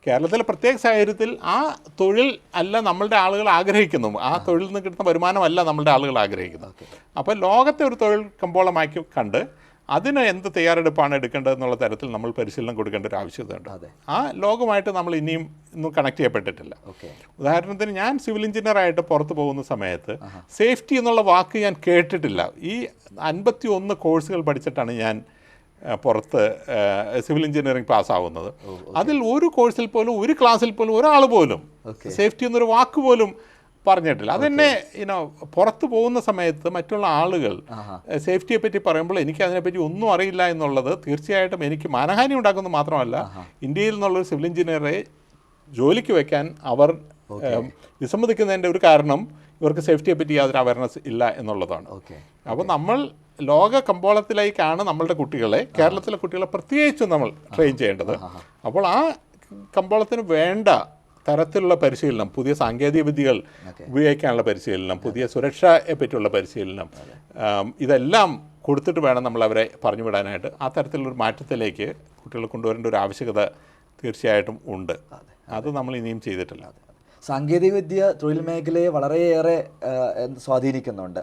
കേരളത്തിലെ പ്രത്യേക സാഹചര്യത്തിൽ ആ തൊഴിൽ അല്ല നമ്മളുടെ ആളുകൾ ആഗ്രഹിക്കുന്നു. ആ തൊഴിലിൽ നിന്ന് കിട്ടുന്ന വരുമാനമല്ല നമ്മളുടെ ആളുകൾ ആഗ്രഹിക്കുന്നത്. അപ്പോൾ ലോകത്തെ ഒരു തൊഴിൽ കമ്പോളമാക്കി കണ്ട് അതിന് എന്ത് തയ്യാറെടുപ്പാണ് എടുക്കേണ്ടതെന്നുള്ള തരത്തിൽ നമ്മൾ പരിശീലനം കൊടുക്കേണ്ട ഒരു ആവശ്യകതയുണ്ട്. ആ ലോകമായിട്ട് നമ്മൾ ഇന്നും കണക്ട് ചെയ്യപ്പെട്ടിട്ടില്ല. ഉദാഹരണത്തിന് ഞാൻ സിവിൽ എഞ്ചിനീയറായിട്ട് പുറത്ത് പോകുന്ന സമയത്ത് സേഫ്റ്റി എന്നുള്ള വാക്ക് ഞാൻ കേട്ടിട്ടില്ല. ഈ 51 കോഴ്സുകൾ പഠിച്ചിട്ടാണ് ഞാൻ പുറത്ത് സിവിൽ എഞ്ചിനീയറിംഗ് പാസ്സാവുന്നത്. അതിൽ ഒരു കോഴ്സിൽ പോലും ഒരു ക്ലാസ്സിൽ പോലും ഒരാൾ പോലും സേഫ്റ്റി എന്നൊരു വാക്ക് പോലും പറഞ്ഞിട്ടില്ല. അതെന്നെ പുറത്ത് പോകുന്ന സമയത്ത് മറ്റുള്ള ആളുകൾ സേഫ്റ്റിയെ പറ്റി പറയുമ്പോൾ എനിക്ക് അതിനെപ്പറ്റി ഒന്നും അറിയില്ല എന്നുള്ളത് തീർച്ചയായിട്ടും എനിക്ക് മാനഹാനി ഉണ്ടാക്കുന്നത് മാത്രമല്ല, ഇന്ത്യയിൽ നിന്നുള്ളൊരു സിവിൽ എഞ്ചിനീയറെ ജോലിക്ക് വയ്ക്കാൻ അവർ വിസമ്മതിക്കുന്നതിൻ്റെ ഒരു കാരണം ഇവർക്ക് സേഫ്റ്റിയെ പറ്റി യാതൊരു അവയർനെസ് ഇല്ല എന്നുള്ളതാണ്. അപ്പോൾ നമ്മൾ ലോക കമ്പോളത്തിലേക്കാണ് നമ്മളുടെ കുട്ടികളെ, കേരളത്തിലെ കുട്ടികളെ പ്രത്യേകിച്ചും നമ്മൾ ട്രെയിൻ ചെയ്യേണ്ടത്. അപ്പോൾ ആ കമ്പോളത്തിന് വേണ്ട തരത്തിലുള്ള പരിശീലനം, പുതിയ സാങ്കേതിക വിദ്യകൾ ഉപയോഗിക്കാനുള്ള പരിശീലനം, പുതിയ സുരക്ഷയെ പറ്റിയുള്ള പരിശീലനം, ഇതെല്ലാം കൊടുത്തിട്ട് വേണം നമ്മൾ അവരെ പറഞ്ഞു വിടാനായിട്ട്. ആ തരത്തിലുള്ളൊരു മാറ്റത്തിലേക്ക് കുട്ടികളെ കൊണ്ടുവരേണ്ട ഒരു ആവശ്യകത തീർച്ചയായിട്ടും ഉണ്ട്. അത് നമ്മൾ ഇനിയും ചെയ്തിട്ടില്ല. സാങ്കേതികവിദ്യ തൊഴിൽ മേഖലയെ വളരെയേറെ സ്വാധീനിക്കുന്നുണ്ട്.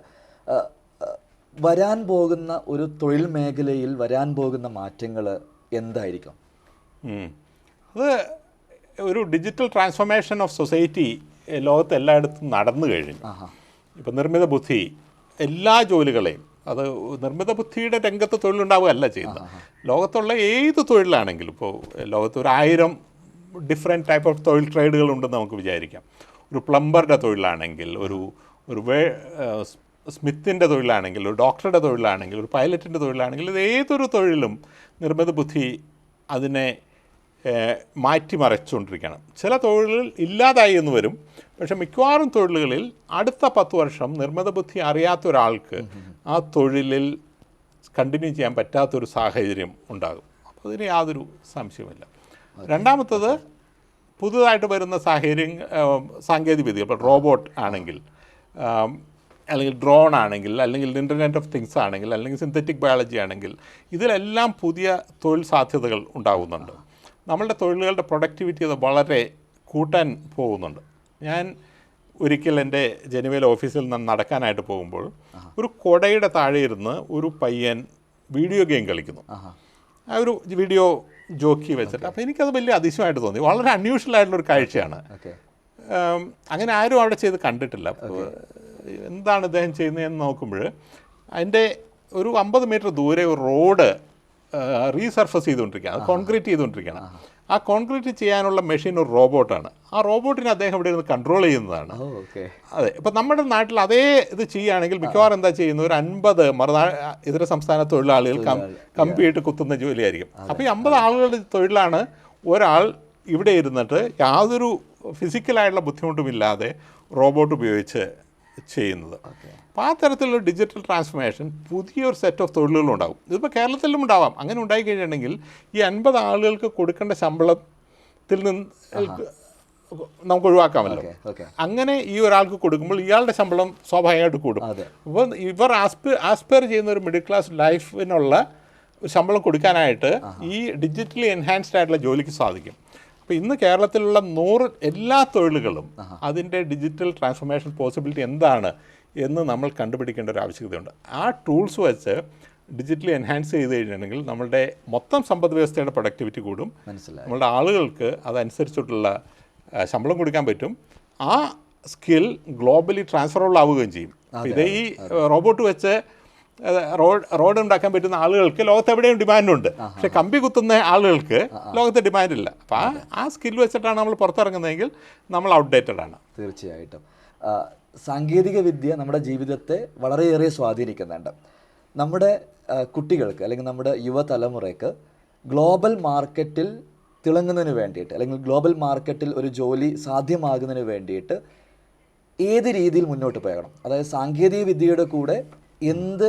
വരാൻ പോകുന്ന ഒരു തൊഴിൽ മേഖലയിൽ വരാൻ പോകുന്ന മാറ്റങ്ങൾ എന്തായിരിക്കും? അത് ഒരു ഡിജിറ്റൽ ട്രാൻസ്ഫോർമേഷൻ ഓഫ് സൊസൈറ്റി ലോകത്ത് എല്ലായിടത്തും നടന്നു കഴിഞ്ഞു. ഇപ്പം നിർമ്മിത ബുദ്ധി എല്ലാ ജോലികളെയും, അത് നിർമ്മിത ബുദ്ധിയുടെ രംഗത്ത് തൊഴിലുണ്ടാവുകയല്ല ചെയ്യുന്നത്. ലോകത്തുള്ള ഏത് തൊഴിലാണെങ്കിലും, ഇപ്പോൾ ലോകത്ത് 1000 ഡിഫറെൻറ്റ് ടൈപ്പ് ഓഫ് തൊഴിൽ ട്രേഡുകളുണ്ടെന്ന് നമുക്ക് വിചാരിക്കാം. ഒരു പ്ലംബറുടെ തൊഴിലാണെങ്കിൽ, ഒരു സ്മിത്തിൻ്റെ തൊഴിലാണെങ്കിൽ, ഒരു ഡോക്ടറുടെ തൊഴിലാണെങ്കിൽ, ഒരു പൈലറ്റിൻ്റെ തൊഴിലാണെങ്കിൽ, ഇത് ഏതൊരു തൊഴിലും നിർമ്മിത ബുദ്ധി അതിനെ മാറ്റിമറിച്ചുകൊണ്ടിരിക്കുകയാണ്. ചില തൊഴിലുകൾ ഇല്ലാതായി എന്ന് വരും, പക്ഷേ മിക്കവാറും തൊഴിലുകളിൽ അടുത്ത 10 വർഷം നിർമ്മിത ബുദ്ധി അറിയാത്ത ഒരാൾക്ക് ആ തൊഴിലിൽ കണ്ടിന്യൂ ചെയ്യാൻ പറ്റാത്തൊരു സാഹചര്യം ഉണ്ടാകും. അപ്പോൾ അതിന് യാതൊരു സംശയമില്ല. രണ്ടാമത്തത് പുതുതായിട്ട് വരുന്ന സാങ്കേതികവിദ്യ, ഇപ്പോൾ റോബോട്ട് ആണെങ്കിൽ, അല്ലെങ്കിൽ ഡ്രോൺ ആണെങ്കിൽ, അല്ലെങ്കിൽ ഇൻ്റർനെറ്റ് ഓഫ് തിങ്സ് ആണെങ്കിൽ, അല്ലെങ്കിൽ സിന്തറ്റിക് ബയോളജി ആണെങ്കിൽ, ഇതിലെല്ലാം പുതിയ തൊഴിൽ സാധ്യതകൾ ഉണ്ടാകുന്നുണ്ട്. നമ്മളുടെ തൊഴിലുകളുടെ പ്രൊഡക്ടിവിറ്റി അത് വളരെ കൂട്ടാൻ പോകുന്നുണ്ട്. ഞാൻ ഒരിക്കൽ എൻ്റെ ജനുവയിൽ ഓഫീസിൽ നിന്ന് നടക്കാനായിട്ട് പോകുമ്പോൾ ഒരു കുടയുടെ താഴെ ഇരുന്ന് ഒരു പയ്യൻ വീഡിയോ ഗെയിം കളിക്കുന്നു. ആ ഒരു വീഡിയോ ജോക്കി വെച്ചിട്ട്. അപ്പോൾ എനിക്കത് വലിയ അതിശയമായിട്ട് തോന്നി. വളരെ അൺയൂഷ്വൽ ആയിട്ടുള്ളൊരു കാഴ്ചയാണ്. അങ്ങനെ ആരും അവിടെ ചെയ്ത് കണ്ടിട്ടില്ല. എന്താണ് ഇദ്ദേഹം ചെയ്യുന്നതെന്ന് നോക്കുമ്പോൾ അതിൻ്റെ ഒരു 50 മീറ്റർ ദൂരെ ഒരു റോഡ് റീസർഫസ് ചെയ്തുകൊണ്ടിരിക്കുകയാണ്, അത് കോൺക്രീറ്റ് ചെയ്തുകൊണ്ടിരിക്കുകയാണ്. ആ കോൺക്രീറ്റ് ചെയ്യാനുള്ള മെഷീൻ ഒരു റോബോട്ടാണ്. ആ റോബോട്ടിനെ അദ്ദേഹം ഇവിടെ നിന്ന് കൺട്രോൾ ചെയ്യുന്നതാണ്. അതെ, ഇപ്പം നമ്മുടെ നാട്ടിൽ അതേ ഇത് ചെയ്യുകയാണെങ്കിൽ മിക്കവാറും എന്താ ചെയ്യുന്നത്, ഒരു 50 ഇതര സംസ്ഥാന തൊഴിലാളികൾ കമ്പിയിട്ട് കുത്തുന്ന ജോലിയായിരിക്കും. അപ്പോൾ ഈ 50 ആളുകളുടെ തൊഴിലാണ് ഒരാൾ ഇവിടെ ഇരുന്നിട്ട് യാതൊരു ഫിസിക്കലായിട്ടുള്ള ബുദ്ധിമുട്ടുമില്ലാതെ റോബോട്ട് ഉപയോഗിച്ച് ചെയ്യുന്നത്. അപ്പോൾ ആ തരത്തിലുള്ള ഡിജിറ്റൽ ട്രാൻസ്ഫോർമേഷൻ പുതിയൊരു സെറ്റ് ഓഫ് തൊഴിലുകളുണ്ടാകും. ഇതിപ്പോൾ കേരളത്തിലും ഉണ്ടാവാം. അങ്ങനെ ഉണ്ടായിക്കഴിഞ്ഞിട്ടുണ്ടെങ്കിൽ ഈ 50 ആളുകൾക്ക് കൊടുക്കേണ്ട ശമ്പളത്തിൽ നിന്ന് നമുക്ക് ഒഴിവാക്കാമല്ലോ. അങ്ങനെ ഈ ഒരാൾക്ക് കൊടുക്കുമ്പോൾ ഇയാളുടെ ശമ്പളം സ്വാഭാവികമായിട്ട് കൂടും. അപ്പോൾ ഇവർ ആസ്പയർ ചെയ്യുന്ന ഒരു മിഡിൽ ക്ലാസ് ലൈഫിനുള്ള ശമ്പളം കൊടുക്കാനായിട്ട് ഈ ഡിജിറ്റലി എൻഹാൻസ്ഡ് ആയിട്ടുള്ള ജോലിക്ക് സാധിക്കും. അപ്പോൾ ഇന്ന് കേരളത്തിലുള്ള 100 എല്ലാ തൊഴിലുകളും അതിൻ്റെ ഡിജിറ്റൽ ട്രാൻസ്ഫോർമേഷൻ പോസിബിലിറ്റി എന്താണ് എന്ന് നമ്മൾ കണ്ടുപിടിക്കേണ്ട ഒരു ആവശ്യകതയുണ്ട്. ആ ടൂൾസ് വെച്ച് ഡിജിറ്റലി എൻഹാൻസ് ചെയ്ത് കഴിഞ്ഞിട്ടുണ്ടെങ്കിൽ നമ്മളുടെ മൊത്തം സമ്പദ് വ്യവസ്ഥയുടെ പ്രൊഡക്ടിവിറ്റി കൂടും. നമ്മളുടെ ആളുകൾക്ക് അതനുസരിച്ചിട്ടുള്ള ശമ്പളം കൊടുക്കാൻ പറ്റും. ആ സ്കിൽ ഗ്ലോബലി ട്രാൻസ്ഫറബിൾ ആവുകയും ചെയ്യും. ഇത് ഈ റോബോട്ട് വെച്ച് റോഡ് ഉണ്ടാക്കാൻ പറ്റുന്ന ആളുകൾക്ക് ലോകത്ത് എവിടെയും ഡിമാൻഡുണ്ട്. പക്ഷെ കമ്പി കുത്തുന്ന ആളുകൾക്ക് ലോകത്ത് ഡിമാൻഡില്ല. അപ്പോൾ ആ സ്കിൽ വെച്ചിട്ടാണ് നമ്മൾ പുറത്തിറങ്ങുന്നതെങ്കിൽ നമ്മൾ ഔട്ട്ഡേറ്റഡ് ആണ്. തീർച്ചയായിട്ടും സാങ്കേതിക വിദ്യ നമ്മുടെ ജീവിതത്തെ വളരെയേറെ സ്വാധീനിക്കുന്നുണ്ട്. നമ്മുടെ കുട്ടികൾക്ക് അല്ലെങ്കിൽ നമ്മുടെ യുവതലമുറയ്ക്ക് ഗ്ലോബൽ മാർക്കറ്റിൽ തിളങ്ങുന്നതിന് വേണ്ടിയിട്ട്, അല്ലെങ്കിൽ ഗ്ലോബൽ മാർക്കറ്റിൽ ഒരു ജോലി സാധ്യമാകുന്നതിന് വേണ്ടിയിട്ട് ഏത് രീതിയിൽ മുന്നോട്ട് പോകണം? അതായത് സാങ്കേതിക വിദ്യയുടെ കൂടെ എന്ത്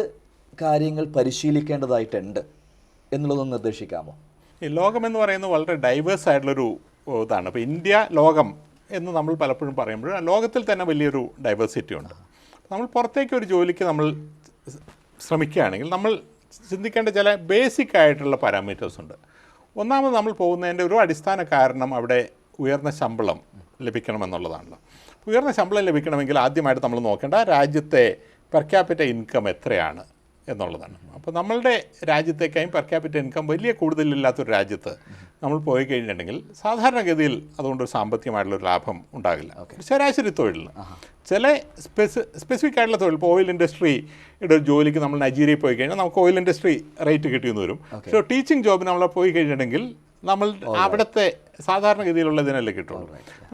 കാര്യങ്ങൾ പരിശീലിക്കേണ്ടതായിട്ടുണ്ട് എന്നുള്ളതൊന്ന് നിർദ്ദേശിക്കാമോ? ഈ ലോകമെന്ന് പറയുന്നത് വളരെ ഡൈവേഴ്സ് ആയിട്ടുള്ളൊരു ഇതാണ്. ഇപ്പോൾ ഇന്ത്യ ലോകം എന്ന് നമ്മൾ പലപ്പോഴും പറയുമ്പോൾ ലോകത്തിൽ തന്നെ വലിയൊരു ഡൈവേഴ്സിറ്റി ഉണ്ട്. നമ്മൾ പുറത്തേക്ക് ഒരു ജോലിക്ക് നമ്മൾ ശ്രമിക്കുകയാണെങ്കിൽ നമ്മൾ ചിന്തിക്കേണ്ട ചില ബേസിക് ആയിട്ടുള്ള പാരാമീറ്റേഴ്സ് ഉണ്ട്. ഒന്നാമത് നമ്മൾ പോകുന്നതിൻ്റെ ഒരു അടിസ്ഥാന കാരണം അവിടെ ഉയർന്ന ശമ്പളം ലഭിക്കണമെന്നുള്ളതാണല്ലോ. ഉയർന്ന ശമ്പളം ലഭിക്കണമെങ്കിൽ ആദ്യമായിട്ട് നമ്മൾ നോക്കേണ്ട രാജ്യത്തെ പെർ ക്യാപിറ്റ ഇൻകം എത്രയാണ് എന്നുള്ളതാണ്. അപ്പോൾ നമ്മളുടെ രാജ്യത്തേക്കായും പെർ ക്യാപിറ്റ ഇൻകം വലിയ കൂടുതലില്ലാത്തൊരു രാജ്യത്ത് നമ്മൾ പോയി കഴിഞ്ഞിട്ടുണ്ടെങ്കിൽ സാധാരണഗതിയിൽ അതുകൊണ്ടൊരു സാമ്പത്തികമായിട്ടുള്ളൊരു ലാഭം ഉണ്ടാകില്ല. ശരാശരി തൊഴിലിന് ചില സ്പെസിഫിക് ആയിട്ടുള്ള തൊഴിൽ, ഇപ്പോൾ ഓയിൽ ഇൻഡസ്ട്രിയുടെ ഒരു ജോലിക്ക് നമ്മൾ നൈജീരിയയിൽ പോയി കഴിഞ്ഞാൽ നമുക്ക് ഓയിൽ ഇൻഡസ്ട്രി റേറ്റ് കിട്ടിയെന്ന് വരും. പക്ഷേ ടീച്ചിങ് ജോബിന് നമ്മൾ പോയി കഴിഞ്ഞിട്ടുണ്ടെങ്കിൽ നമ്മൾ അവിടുത്തെ സാധാരണഗതിയിലുള്ള ഇതിനല്ലേ കിട്ടുള്ളൂ.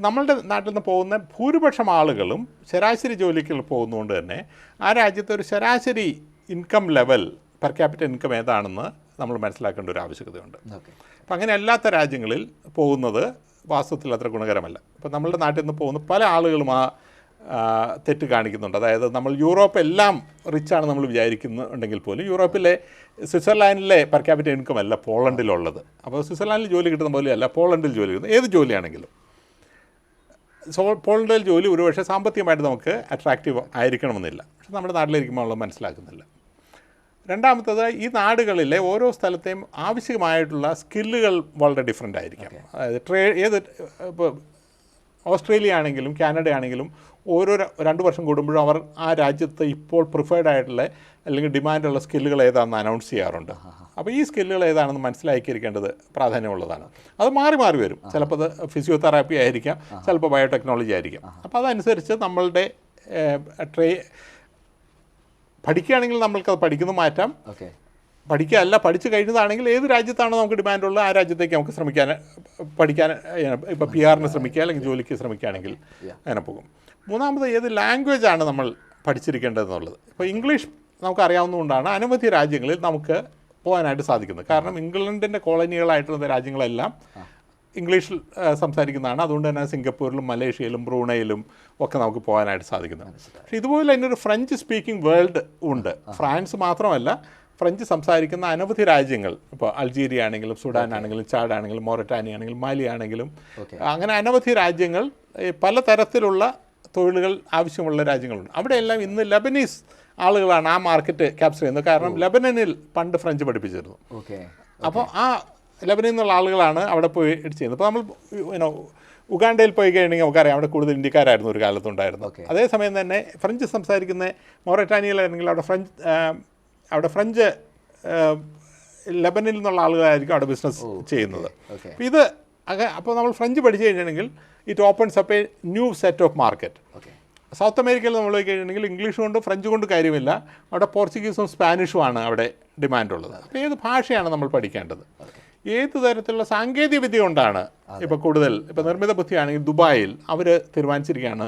നമ്മളുടെ നാട്ടിൽ നിന്ന് പോകുന്ന ഭൂരിപക്ഷം ആളുകളും ശരാശരി ജോലിക്ക് പോകുന്നതുകൊണ്ട് തന്നെ ആ രാജ്യത്തെ ഒരു ശരാശരി income level per capital income ഏതാണെന്ന് നമ്മൾ മനസ്സിലാക്കേണ്ട ഒരു ആവശ്യകതയുണ്ട്. അപ്പം അങ്ങനെ അല്ലാത്ത രാജ്യങ്ങളിൽ പോകുന്നത് വാസ്തവത്തിൽ അത്ര ഗുണകരമല്ല. ഇപ്പം നമ്മളുടെ നാട്ടിൽ നിന്ന് പോകുന്ന പല ആളുകളും ആ തെറ്റ് കാണിക്കുന്നുണ്ട്. അതായത് നമ്മൾ യൂറോപ്പ് എല്ലാം റിച്ചാണ് നമ്മൾ വിചാരിക്കുന്നുണ്ടെങ്കിൽ പോലും യൂറോപ്പിലെ സ്വിറ്റ്സർലാൻഡിലെ പെർ ക്യാപിറ്റൽ ഇൻകം അല്ല പോളണ്ടിലുള്ളത്. അപ്പോൾ സ്വിറ്റ്സർലാൻഡിൽ ജോലി കിട്ടുന്ന പോലെയല്ല പോളണ്ടിൽ ജോലി കിട്ടുന്നത്. ഏത് ജോലിയാണെങ്കിലും പോളണ്ടിൽ ജോലി ഒരുപക്ഷെ സാമ്പത്തികമായിട്ട് നമുക്ക് അട്രാക്റ്റീവ് ആയിരിക്കണമെന്നില്ല. പക്ഷെ നമ്മുടെ നാട്ടിലിരിക്കുമ്പോൾ നമ്മൾ മനസ്സിലാക്കുന്നില്ല. രണ്ടാമത്തത്, ഈ നാടുകളിലെ ഓരോ സ്ഥലത്തെയും ആവശ്യമായിട്ടുള്ള സ്കില്ലുകൾ വളരെ ഡിഫറെൻ്റ് ആയിരിക്കാം. അതായത് ഏത് ഇപ്പോൾ ഓസ്ട്രേലിയ ആണെങ്കിലും കാനഡ ആണെങ്കിലും ഓരോ 2 വർഷം കൂടുമ്പോഴും അവർ ആ രാജ്യത്ത് ഇപ്പോൾ പ്രിഫേർഡ് ആയിട്ടുള്ള അല്ലെങ്കിൽ ഡിമാൻഡുള്ള സ്കില്ലുകൾ ഏതാണെന്ന് അനൗൺസ് ചെയ്യാറുണ്ട്. അപ്പോൾ ഈ സ്കില്ലുകൾ ഏതാണെന്ന് മനസ്സിലാക്കിയിരിക്കേണ്ടത് പ്രാധാന്യമുള്ളതാണ്. അത് മാറി മാറി വരും. ചിലപ്പോൾ അത് ഫിസിയോതെറാപ്പി ആയിരിക്കാം, ചിലപ്പോൾ ബയോടെക്നോളജി ആയിരിക്കാം. അപ്പോൾ അതനുസരിച്ച് നമ്മളുടെ പഠിക്കുകയാണെങ്കിൽ നമ്മൾക്കത് പഠിക്കുന്നത് മാറ്റാം. പഠിക്കുകയല്ല, പഠിച്ചു കഴിഞ്ഞതാണെങ്കിൽ ഏത് രാജ്യത്താണോ നമുക്ക് ഡിമാൻഡുള്ള ആ രാജ്യത്തേക്ക് നമുക്ക് പഠിക്കാൻ ഇപ്പോൾ PR ശ്രമിക്കുക അല്ലെങ്കിൽ ജോലിക്ക് ശ്രമിക്കുകയാണെങ്കിൽ അങ്ങനെ പോകും. മൂന്നാമത് ഏത് ലാംഗ്വേജാണ് നമ്മൾ പഠിച്ചിരിക്കേണ്ടതെന്നുള്ളത്. ഇപ്പോൾ ഇംഗ്ലീഷ് നമുക്കറിയാവുന്നതുകൊണ്ടാണ് അനവധി രാജ്യങ്ങളിൽ നമുക്ക് പോകാനായിട്ട് സാധിക്കുന്നത്. കാരണം ഇംഗ്ലണ്ടിൻ്റെ കോളനികളായിട്ടുള്ള രാജ്യങ്ങളെല്ലാം ഇംഗ്ലീഷിൽ സംസാരിക്കുന്നതാണ്. അതുകൊണ്ട് തന്നെ സിംഗപ്പൂരിലും മലേഷ്യയിലും ബ്രൂണയിലും ഒക്കെ നമുക്ക് പോകാനായിട്ട് സാധിക്കുന്നത്. പക്ഷേ ഇതുപോലെ തന്നെ ഒരു ഫ്രഞ്ച് സ്പീക്കിംഗ് വേൾഡ് ഉണ്ട്. ഫ്രാൻസ് മാത്രമല്ല, ഫ്രഞ്ച് സംസാരിക്കുന്ന അനവധി രാജ്യങ്ങൾ, ഇപ്പോൾ അൾജീരിയ ആണെങ്കിലും സുഡാൻ ആണെങ്കിലും ചാഡ് ആണെങ്കിലും മൊററ്റാനിയ ആണെങ്കിലും മാലി ആണെങ്കിലും അങ്ങനെ അനവധി രാജ്യങ്ങൾ പലതരത്തിലുള്ള തൊഴിലുകൾ ആവശ്യമുള്ള രാജ്യങ്ങളുണ്ട്. അവിടെയെല്ലാം ഇന്ന് ലെബനീസ് ആളുകളാണ് ആ മാർക്കറ്റ് ക്യാപ്ചർ ചെയ്യുന്നത്. കാരണം ലെബനനിൽ പണ്ട് ഫ്രഞ്ച് പഠിപ്പിച്ചിരുന്നു. അപ്പോൾ ആ ലെബനിൽ നിന്നുള്ള ആളുകളാണ് അവിടെ പോയി ചെയ്യുന്നത്. അപ്പോൾ നമ്മൾ ഉഗാണ്ടയിൽ പോയി കഴിഞ്ഞാൽ നമുക്കറിയാം അവിടെ കൂടുതൽ ഇന്ത്യക്കാരായിരുന്നു ഒരു കാലത്തുണ്ടായിരുന്നു. അതേസമയം തന്നെ ഫ്രഞ്ച് സംസാരിക്കുന്ന മൊററ്റാനിയയിലാണെങ്കിൽ അവിടെ ഫ്രഞ്ച് ലെബനിൽ നിന്നുള്ള ആളുകളായിരിക്കും അവിടെ ബിസിനസ് ചെയ്യുന്നത്. അപ്പോൾ നമ്മൾ ഫ്രഞ്ച് പഠിച്ചു കഴിഞ്ഞിട്ടുണ്ടെങ്കിൽ it opens up A new set of market. South അമേരിക്കയിൽ നമ്മൾ പോയി കഴിഞ്ഞിട്ടുണ്ടെങ്കിൽ ഇംഗ്ലീഷ് കൊണ്ട് ഫ്രഞ്ച് കൊണ്ട് കാര്യമില്ല, അവിടെ പോർച്ചുഗീസും സ്പാനിഷുമാണ് അവിടെ ഡിമാൻഡുള്ളത്. അപ്പോൾ ഏത് ഭാഷയാണ് നമ്മൾ പഠിക്കേണ്ടത്? ഏത് തരത്തിലുള്ള സാങ്കേതിക വിദ്യ കൊണ്ടാണ് ഇപ്പോൾ കൂടുതൽ ഇപ്പോൾ നിർമ്മിത ബുദ്ധിയാണെങ്കിൽ ദുബായിൽ അവർ തീരുമാനിച്ചിരിക്കുകയാണ്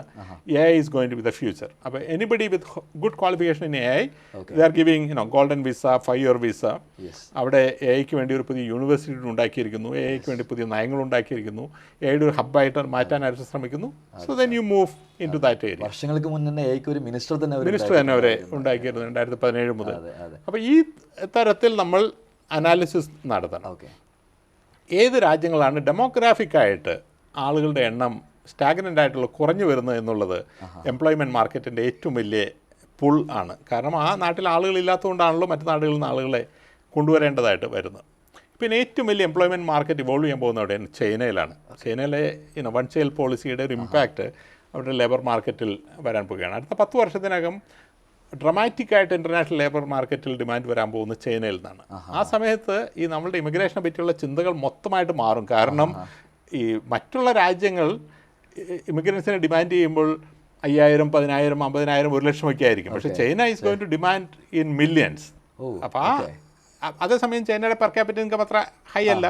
AI is going to be the future. അപ്പോൾ anybody with good qualification in AI they are giving golden visa, 5 year visa. അവിടെ AIക്ക് വേണ്ടി ഒരു പുതിയ യൂണിവേഴ്സിറ്റി ഉണ്ടാക്കിയിരിക്കുന്നു, AIക്ക് വേണ്ടി പുതിയ നയങ്ങൾ ഉണ്ടാക്കിയിരിക്കുന്നു, AIയുടെ ഒരു ഹബ്ബായിട്ട് മാറ്റാനായിട്ട് ശ്രമിക്കുന്നു. So then you move in to that area. വർഷങ്ങൾക്ക് മുന്നേ AIക്ക് ഒരു മിനിസ്റ്റർ തന്നെ അവരെ ഉണ്ടാക്കിയിരുന്നു 2017 മുതൽ. അപ്പോൾ ഈ തരത്തിൽ നമ്മൾ അനാലിസിസ് നടത്തണം. ഏത് രാജ്യങ്ങളാണ് ഡെമോഗ്രാഫിക്കായിട്ട് ആളുകളുടെ എണ്ണം സ്റ്റാഗ്നൻ്റ് ആയിട്ടുള്ള കുറഞ്ഞു വരുന്നത് എന്നുള്ളത് എംപ്ലോയ്മെൻറ്റ് മാർക്കറ്റിൻ്റെ ഏറ്റവും വലിയ പുൾ ആണ്. കാരണം ആ നാട്ടിൽ ആളുകളില്ലാത്തതുകൊണ്ടാണല്ലോ മറ്റു നാടുകളിൽ നിന്ന് ആളുകളെ കൊണ്ടുവരേണ്ടതായിട്ട് വരുന്നത്. പിന്നെ ഏറ്റവും വലിയ എംപ്ലോയ്മെൻറ്റ് മാർക്കറ്റ് ഇവോൾവ് ചെയ്യാൻ പോകുന്നത് അവിടെയാണ് ചൈനയിലാണ്. ചൈനയിലെ വൺ ചൈൽഡ് പോളിസിയുടെ ഒരു ഇമ്പാക്റ്റ് അവിടെ ലേബർ മാർക്കറ്റിൽ വരാൻ പോവുകയാണ്. അടുത്ത 10 വർഷത്തിനകം ഡ്രമാറ്റിക്കായിട്ട് ഇൻ്റർനാഷണൽ ലേബർ മാർക്കറ്റിൽ ഡിമാൻഡ് വരാൻ പോകുന്നത് ചൈനയിൽ നിന്നാണ്. ആ സമയത്ത് ഈ നമ്മളുടെ ഇമിഗ്രേഷനെ പറ്റിയുള്ള ചിന്തകൾ മൊത്തമായിട്ട് മാറും. കാരണം ഈ മറ്റുള്ള രാജ്യങ്ങൾ ഇമിഗ്രൻസിനെ ഡിമാൻഡ് ചെയ്യുമ്പോൾ 5,000, 10,000, 50,000, 1,00,000 ഒക്കെ ആയിരിക്കും. പക്ഷേ China is going to demand in millions. അപ്പോൾ അതേസമയം ചൈനയുടെ പെർ ക്യാപിറ്റൽ ഇൻകം അത്ര ഹൈ അല്ല.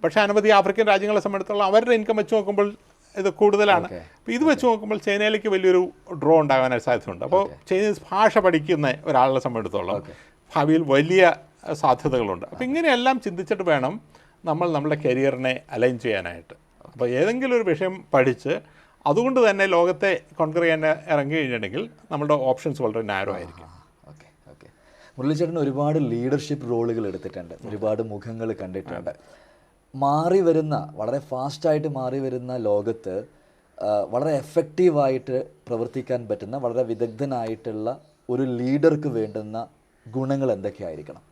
പക്ഷേ അനവധി ആഫ്രിക്കൻ രാജ്യങ്ങളെ സംബന്ധിച്ചിടത്തോളം അവരുടെ ഇൻകം വെച്ച് നോക്കുമ്പോൾ ഇത് കൂടുതലാണ്. അപ്പോൾ ഇത് വെച്ച് നോക്കുമ്പോൾ ചൈനയിലേക്ക് വലിയൊരു ഡ്രോ ഉണ്ടാകാനായിട്ട് സാധ്യതയുണ്ട്. അപ്പോൾ ചൈനീസ് ഭാഷ പഠിക്കുന്ന ഒരാളെ സംബന്ധിച്ചിടത്തോളം ഭാവിയിൽ വലിയ സാധ്യതകളുണ്ട്. അപ്പോൾ ഇങ്ങനെയെല്ലാം ചിന്തിച്ചിട്ട് വേണം നമ്മൾ നമ്മുടെ കരിയറിനെ അലൈൻ ചെയ്യാനായിട്ട്. അപ്പോൾ ഏതെങ്കിലും ഒരു വിഷയം പഠിച്ച് അതുകൊണ്ട് തന്നെ ലോകത്തെ കോൺക്വർ ചെയ്യാൻ ഇറങ്ങി കഴിഞ്ഞിട്ടുണ്ടെങ്കിൽ നമ്മുടെ ഓപ്ഷൻസ് വളരെ നാരോ ആയിരിക്കും. മുരളീചേട്ടൻ ഒരുപാട് ലീഡർഷിപ്പ് റോളുകൾ എടുത്തിട്ടുണ്ട്, ഒരുപാട് മുഖങ്ങൾ കണ്ടിട്ടുണ്ട്. മാറി വരുന്ന വളരെ ഫാസ്റ്റായിട്ട് മാറി വരുന്ന ലോകത്ത് വളരെ എഫക്റ്റീവായിട്ട് പ്രവർത്തിക്കാൻ പറ്റുന്ന വളരെ വിദഗ്ധനായിട്ടുള്ള ഒരു ലീഡർക്ക് വേണ്ടുന്ന ഗുണങ്ങൾ എന്തൊക്കെയായിരിക്കണം?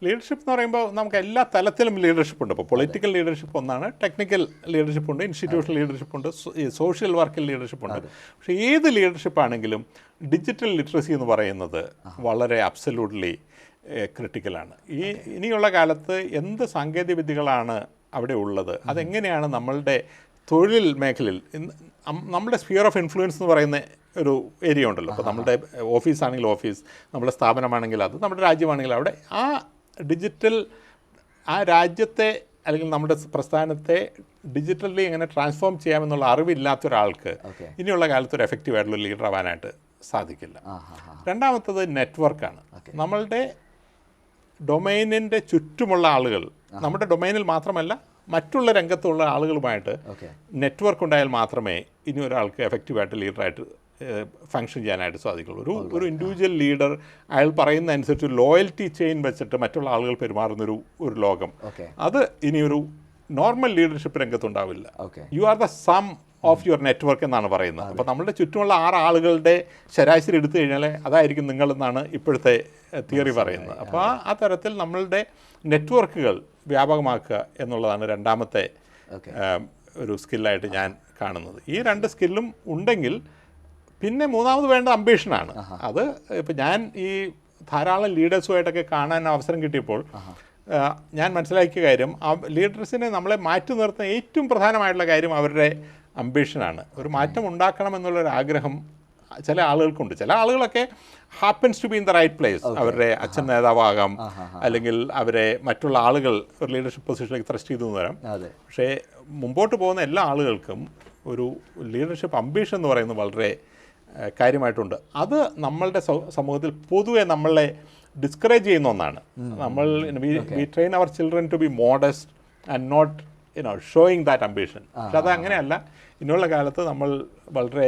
ലീഡർഷിപ്പ് എന്ന് പറയുമ്പോൾ നമുക്ക് എല്ലാ തലത്തിലും ലീഡർഷിപ്പ് ഉണ്ട്. ഇപ്പോൾ പൊളിറ്റിക്കൽ ലീഡർഷിപ്പ് ഒന്നാണ്, ടെക്നിക്കൽ ലീഡർഷിപ്പ് ഉണ്ട്, ഇൻസ്റ്റിറ്റ്യൂഷണൽ ലീഡർഷിപ്പ് ഉണ്ട്, സോഷ്യൽ വർക്കിൽ ലീഡർഷിപ്പ് ഉണ്ട്. പക്ഷേ ഏത് ലീഡർഷിപ്പ് ആണെങ്കിലും ഡിജിറ്റൽ ലിറ്ററസി എന്ന് പറയുന്നത് വളരെ അബ്സല്യൂട്ട്ലി ക്രിട്ടിക്കലാണ്. ഇനിയുള്ള കാലത്ത് എന്ത് സാങ്കേതിക വിദ്യകളാണ് അവിടെ ഉള്ളത്, അതെങ്ങനെയാണ് നമ്മളുടെ തൊഴിൽ മേഖലയിൽ നമ്മുടെ സ്ഫിയർ ഓഫ് ഇൻഫ്ലുവൻസ് എന്ന് പറയുന്ന ഒരു ഏരിയ ഉണ്ടല്ലോ. അപ്പോൾ നമ്മുടെ ഓഫീസാണെങ്കിൽ ഓഫീസ്, നമ്മുടെ സ്ഥാപനമാണെങ്കിൽ അത്, നമ്മുടെ രാജ്യമാണെങ്കിൽ അവിടെ ആ ഡിജിറ്റൽ ആ രാജ്യത്തെ അല്ലെങ്കിൽ നമ്മുടെ പ്രസ്ഥാനത്തെ ഡിജിറ്റലി എങ്ങനെ ട്രാൻസ്ഫോം ചെയ്യാമെന്നുള്ള അറിവില്ലാത്ത ഒരാൾക്ക് ഇനിയുള്ള കാലത്ത് ഒരു എഫക്റ്റീവായിട്ടുള്ള ലീഡർ ആവാനായിട്ട് സാധിക്കില്ല. രണ്ടാമത്തത് നെറ്റ്വർക്കാണ്. നമ്മളുടെ ഡൊമൈനിൻ്റെ ചുറ്റുമുള്ള ആളുകൾ, നമ്മുടെ ഡൊമൈനിൽ മാത്രമല്ല മറ്റുള്ള രംഗത്തുള്ള ആളുകളുമായിട്ട് നെറ്റ്വർക്ക് ഉണ്ടായാൽ മാത്രമേ ഇനി ഒരാൾക്ക് എഫക്റ്റീവായിട്ട് ലീഡറായിട്ട് ഫങ്ഷൻ ചെയ്യാനായിട്ട് സാധിക്കുള്ളൂ. ഒരു ഇൻഡിവിജ്വൽ ലീഡർ അയാൾ പറയുന്ന അനുസരിച്ച് ലോയൽറ്റി ചെയിൻ വെച്ചിട്ട് മറ്റുള്ള ആളുകൾ പെരുമാറുന്നൊരു ലോകം, അത് ഇനിയൊരു നോർമൽ ലീഡർഷിപ്പ് രംഗത്തുണ്ടാവില്ല. You are the sum of your network എന്നാണ് പറയുന്നത്. അപ്പോൾ നമ്മളുടെ ചുറ്റുമുള്ള 6 ആളുകളുടെ ശരാശരി എടുത്തു കഴിഞ്ഞാൽ അതായിരിക്കും നിങ്ങളെന്നാണ് ഇപ്പോഴത്തെ തിയറി പറയുന്നത്. അപ്പോൾ ആ തരത്തിൽ നമ്മളുടെ നെറ്റ്വർക്കുകൾ വ്യാപകമാക്കുക എന്നുള്ളതാണ് രണ്ടാമത്തെ ഒരു സ്കില്ലായിട്ട് ഞാൻ കാണുന്നത്. ഈ 2 സ്കില്ലും ഉണ്ടെങ്കിൽ പിന്നെ മൂന്നാമത് വേണ്ട അംബീഷനാണ്. അത് ഇപ്പം ഞാൻ ഈ ധാരാളം ലീഡേഴ്സുമായിട്ടൊക്കെ കാണാൻ അവസരം കിട്ടിയപ്പോൾ ഞാൻ മനസ്സിലാക്കിയ കാര്യം, ആ ലീഡേഴ്സിനെ നമ്മളെ മാറ്റി നിർത്തുന്ന ഏറ്റവും പ്രധാനമായിട്ടുള്ള കാര്യം അവരുടെ അംബീഷനാണ്. ഒരു മാറ്റം ഉണ്ടാക്കണം എന്നുള്ളൊരു ആഗ്രഹം ചില ആളുകൾക്കുണ്ട്. ചില ആളുകളൊക്കെ happens to be in the right place. അവരുടെ അച്ഛൻ നേതാവാകാം, അല്ലെങ്കിൽ അവരെ മറ്റുള്ള ആളുകൾ ഒരു ലീഡർഷിപ്പ് പൊസിഷനിലേക്ക് ത്രസ്റ്റ് ചെയ്തു എന്ന് വരാം. പക്ഷേ മുമ്പോട്ട് പോകുന്ന എല്ലാ ആളുകൾക്കും ഒരു ലീഡർഷിപ്പ് അംബീഷൻ എന്ന് പറയുന്നത് വളരെ കാര്യമായിട്ടുണ്ട്. അത് നമ്മളുടെ സമൂഹത്തിൽ പൊതുവെ നമ്മളെ ഡിസ്കറേജ് ചെയ്യുന്ന ഒന്നാണ്. നമ്മൾ we train our children to be modest and not showing that ambition. പക്ഷെ അത് അങ്ങനെയല്ല. ഇനിയുള്ള കാലത്ത് നമ്മൾ വളരെ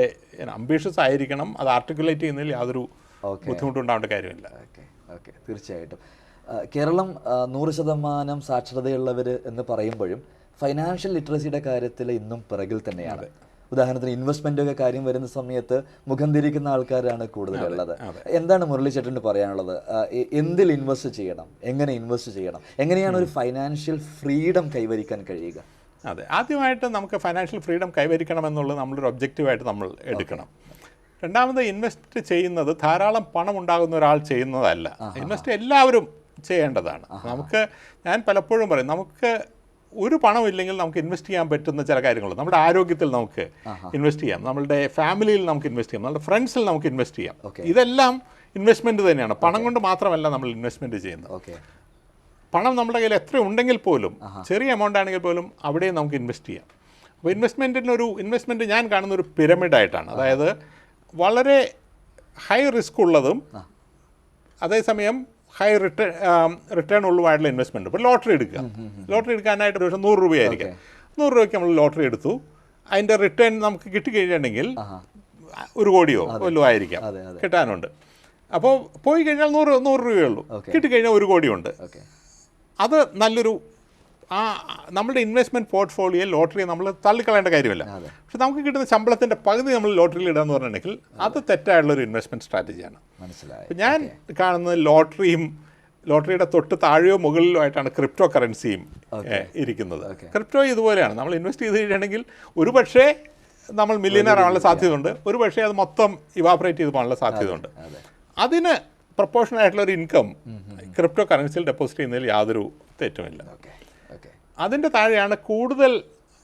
അംബീഷ്യസ് ആയിരിക്കണം. അത് ആർട്ടിക്കുലേറ്റ് ചെയ്യുന്നതിൽ യാതൊരു ബുദ്ധിമുട്ടുണ്ടാവേണ്ട കാര്യമില്ല. ഓക്കെ, തീർച്ചയായിട്ടും. കേരളം 100% സാക്ഷരതയുള്ളവർ എന്ന് പറയുമ്പോഴും ഫൈനാൻഷ്യൽ ലിറ്ററസിയുടെ കാര്യത്തിൽ ഇന്നും പിറകിൽ തന്നെയാണ്. ഉദാഹരണത്തിന് ഇൻവെസ്റ്റ്മെൻ്റൊക്കെ കാര്യം വരുന്ന സമയത്ത് മുഖം തിരിക്കുന്ന ആൾക്കാരാണ് കൂടുതലുള്ളത്. എന്താണ് മുരളി ചേട്ടന് പറയാനുള്ളത്? എന്തിൽ ഇൻവെസ്റ്റ് ചെയ്യണം, എങ്ങനെ ഇൻവെസ്റ്റ് ചെയ്യണം, എങ്ങനെയാണ് ഒരു ഫൈനാൻഷ്യൽ ഫ്രീഡം കൈവരിക്കാൻ കഴിയുക? അതെ, ആദ്യമായിട്ട് നമുക്ക് ഫൈനാൻഷ്യൽ ഫ്രീഡം കൈവരിക്കണമെന്നുള്ളത് നമ്മളൊരു ഒബ്ജക്റ്റീവായിട്ട് നമ്മൾ എടുക്കണം. രണ്ടാമത്, ഇൻവെസ്റ്റ് ചെയ്യുന്നത് ധാരാളം പണം ഉണ്ടാകുന്ന ഒരാൾ ചെയ്യുന്നതല്ല. ഇൻവെസ്റ്റ് എല്ലാവരും ചെയ്യേണ്ടതാണ്. ഞാൻ പലപ്പോഴും പറയും, നമുക്ക് ഒരു പണമില്ലെങ്കിൽ നമുക്ക് ഇൻവെസ്റ്റ് ചെയ്യാൻ പറ്റുന്ന ചില കാര്യങ്ങളുണ്ട്. നമ്മുടെ ആരോഗ്യത്തിൽ നമുക്ക് ഇൻവെസ്റ്റ് ചെയ്യാം, നമ്മളുടെ ഫാമിലിയിൽ നമുക്ക് ഇൻവെസ്റ്റ് ചെയ്യാം, നമ്മുടെ ഫ്രണ്ട്സിൽ നമുക്ക് ഇൻവെസ്റ്റ് ചെയ്യാം. ഇതെല്ലാം ഇൻവെസ്റ്റ്മെൻറ്റ് തന്നെയാണ്. പണം കൊണ്ട് മാത്രമല്ല നമ്മൾ ഇൻവെസ്റ്റ്മെൻറ്റ് ചെയ്യുന്നത്. പണം നമ്മുടെ കയ്യിൽ എത്ര ഉണ്ടെങ്കിൽ പോലും, ചെറിയ എമൗണ്ട് ആണെങ്കിൽ പോലും അവിടെ നമുക്ക് ഇൻവെസ്റ്റ് ചെയ്യാം. അപ്പോൾ ഇൻവെസ്റ്റ്മെൻറ്റ് ഞാൻ കാണുന്ന ഒരു പിരമിഡായിട്ടാണ്. അതായത് വളരെ ഹൈ റിസ്ക് ഉള്ളതും അതേസമയം ഹൈ റിട്ടേൺ ഉള്ളതുമായിട്ടുള്ള ഇൻവെസ്റ്റ്മെൻറ്റ്. ഇപ്പോൾ ലോട്ടറി എടുക്കാനായിട്ട് ഒരു 100 രൂപയായിരിക്കാം. 100 രൂപയ്ക്ക് നമ്മൾ ലോട്ടറി എടുത്തു, അതിൻ്റെ റിട്ടേൺ നമുക്ക് കിട്ടിക്കഴിഞ്ഞിട്ടുണ്ടെങ്കിൽ 1 കോടിയോ വല്ലതും ആയിരിക്കാം കിട്ടാനുണ്ട്. അപ്പോൾ പോയി കഴിഞ്ഞാൽ 100 രൂപയേ ഉള്ളൂ, കിട്ടിക്കഴിഞ്ഞാൽ 1 കോടിയുണ്ട്. അത് നല്ലൊരു നമ്മുടെ ഇൻവെസ്റ്റ്മെൻറ്റ് പോർട്ട്ഫോളിയോയിൽ ലോട്ടറി നമ്മൾ തള്ളിക്കളയേണ്ട കാര്യമില്ല. പക്ഷെ നമുക്ക് കിട്ടുന്ന ശമ്പളത്തിൻ്റെ പകുതി നമ്മൾ ലോട്ടറിയിൽ ഇടാന്ന് പറഞ്ഞിട്ടുണ്ടെങ്കിൽ അത് തെറ്റായുള്ളൊരു ഇൻവെസ്റ്റ്മെൻറ്റ് സ്ട്രാറ്റജിയാണ്. മനസ്സിലായി. ഞാൻ കാണുന്നത് ലോട്ടറിയുടെ തൊട്ട് താഴെയോ മുകളിലോ ആയിട്ടാണ് ക്രിപ്റ്റോ കറൻസിയും ഇരിക്കുന്നത്. ക്രിപ്റ്റോ ഇതുപോലെയാണ്. നമ്മൾ ഇൻവെസ്റ്റ് ചെയ്ത് കഴിഞ്ഞിട്ടുണ്ടെങ്കിൽ ഒരു പക്ഷേ നമ്മൾ മില്യനർ ആവാനുള്ള സാധ്യതയുണ്ട്, ഒരു പക്ഷേ അത് മൊത്തം ഇവാപറേറ്റ് ചെയ്ത് പോകാനുള്ള സാധ്യതയുണ്ട്. അതിന് പ്രൊപ്പോർഷണൽ ആയിട്ടുള്ള ഒരു ഇൻകം ക്രിപ്റ്റോ കറൻസിയിൽ ഡെപ്പോസിറ്റ് ചെയ്യുന്നതിൽ യാതൊരു തെറ്റുമില്ല. അതിൻ്റെ താഴെയാണ് കൂടുതൽ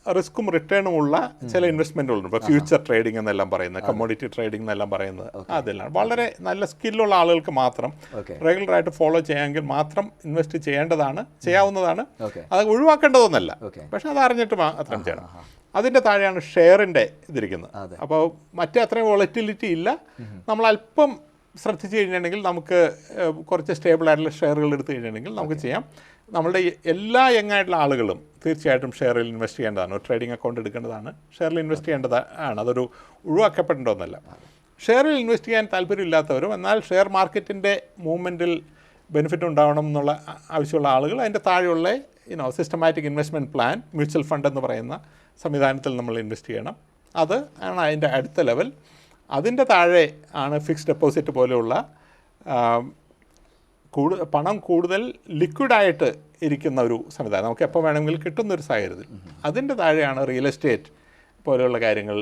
റിസ്ക്കും റിട്ടേണും ഉള്ള ചില ഇൻവെസ്റ്റ്മെൻറ്റുകളുണ്ട്. ഇപ്പോൾ ഫ്യൂച്ചർ ട്രേഡിംഗ് എന്നെല്ലാം പറയുന്നത്, കമ്മോഡിറ്റി ട്രേഡിംഗ് എന്നെല്ലാം പറയുന്നത്, അതെല്ലാം വളരെ നല്ല സ്കില്ലുള്ള ആളുകൾക്ക് മാത്രം റെഗുലറായിട്ട് ഫോളോ ചെയ്യാമെങ്കിൽ മാത്രം ഇൻവെസ്റ്റ് ചെയ്യാവുന്നതാണ്. അത് ഒഴിവാക്കേണ്ടതൊന്നല്ല, പക്ഷെ അത് അറിഞ്ഞിട്ട് മാത്രം ചെയ്യണം. അതിൻ്റെ താഴെയാണ് ഷെയറിൻ്റെ ഇതിരിക്കുന്നത്. അപ്പോൾ മറ്റേ അത്രയും വോളറ്റിലിറ്റി ഇല്ല. നമ്മൾ അല്പം ശ്രദ്ധിച്ചു കഴിഞ്ഞിട്ടുണ്ടെങ്കിൽ നമുക്ക് കുറച്ച് സ്റ്റേബിളായിട്ടുള്ള ഷെയറുകൾ എടുത്തു കഴിഞ്ഞിട്ടുണ്ടെങ്കിൽ നമുക്ക് ചെയ്യാം. നമ്മളുടെ എല്ലാ യങ്ങായിട്ടുള്ള ആളുകളും തീർച്ചയായിട്ടും ഷെയറിൽ ഇൻവെസ്റ്റ് ചെയ്യേണ്ടതാണ്. ഒരു ട്രേഡിംഗ് അക്കൗണ്ട് എടുക്കേണ്ടതാണ്, ഷെയറിൽ ഇൻവെസ്റ്റ് ചെയ്യേണ്ടതാണ്. അതൊരു ഒഴിവാക്കപ്പെടേണ്ട ഒന്നല്ല. ഷെയറിൽ ഇൻവെസ്റ്റ് ചെയ്യാൻ താല്പര്യമില്ലാത്തവരും എന്നാൽ ഷെയർ മാർക്കറ്റിൻ്റെ മൂവ്മെൻറ്റിൽ ബെനിഫിറ്റ് ഉണ്ടാവണം എന്നുള്ള ആവശ്യമുള്ള ആളുകൾ അതിൻ്റെ താഴെയുള്ള systematic investment plan, mutual fund എന്ന് പറയുന്ന സംവിധാനത്തിൽ നമ്മൾ ഇൻവെസ്റ്റ് ചെയ്യണം. അത് ആണ് അതിൻ്റെ അടുത്ത ലെവൽ. അതിൻ്റെ താഴെ ആണ് ഫിക്സ്ഡ് ഡെപ്പോസിറ്റ് പോലെയുള്ള പണം കൂടുതൽ ലിക്വിഡായിട്ട് ഇരിക്കുന്ന ഒരു സംവിധാനം, നമുക്ക് എപ്പോൾ വേണമെങ്കിലും കിട്ടുന്നൊരു സാഹചര്യത്തിൽ. അതിൻ്റെ താഴെയാണ് റിയൽ എസ്റ്റേറ്റ് പോലെയുള്ള കാര്യങ്ങൾ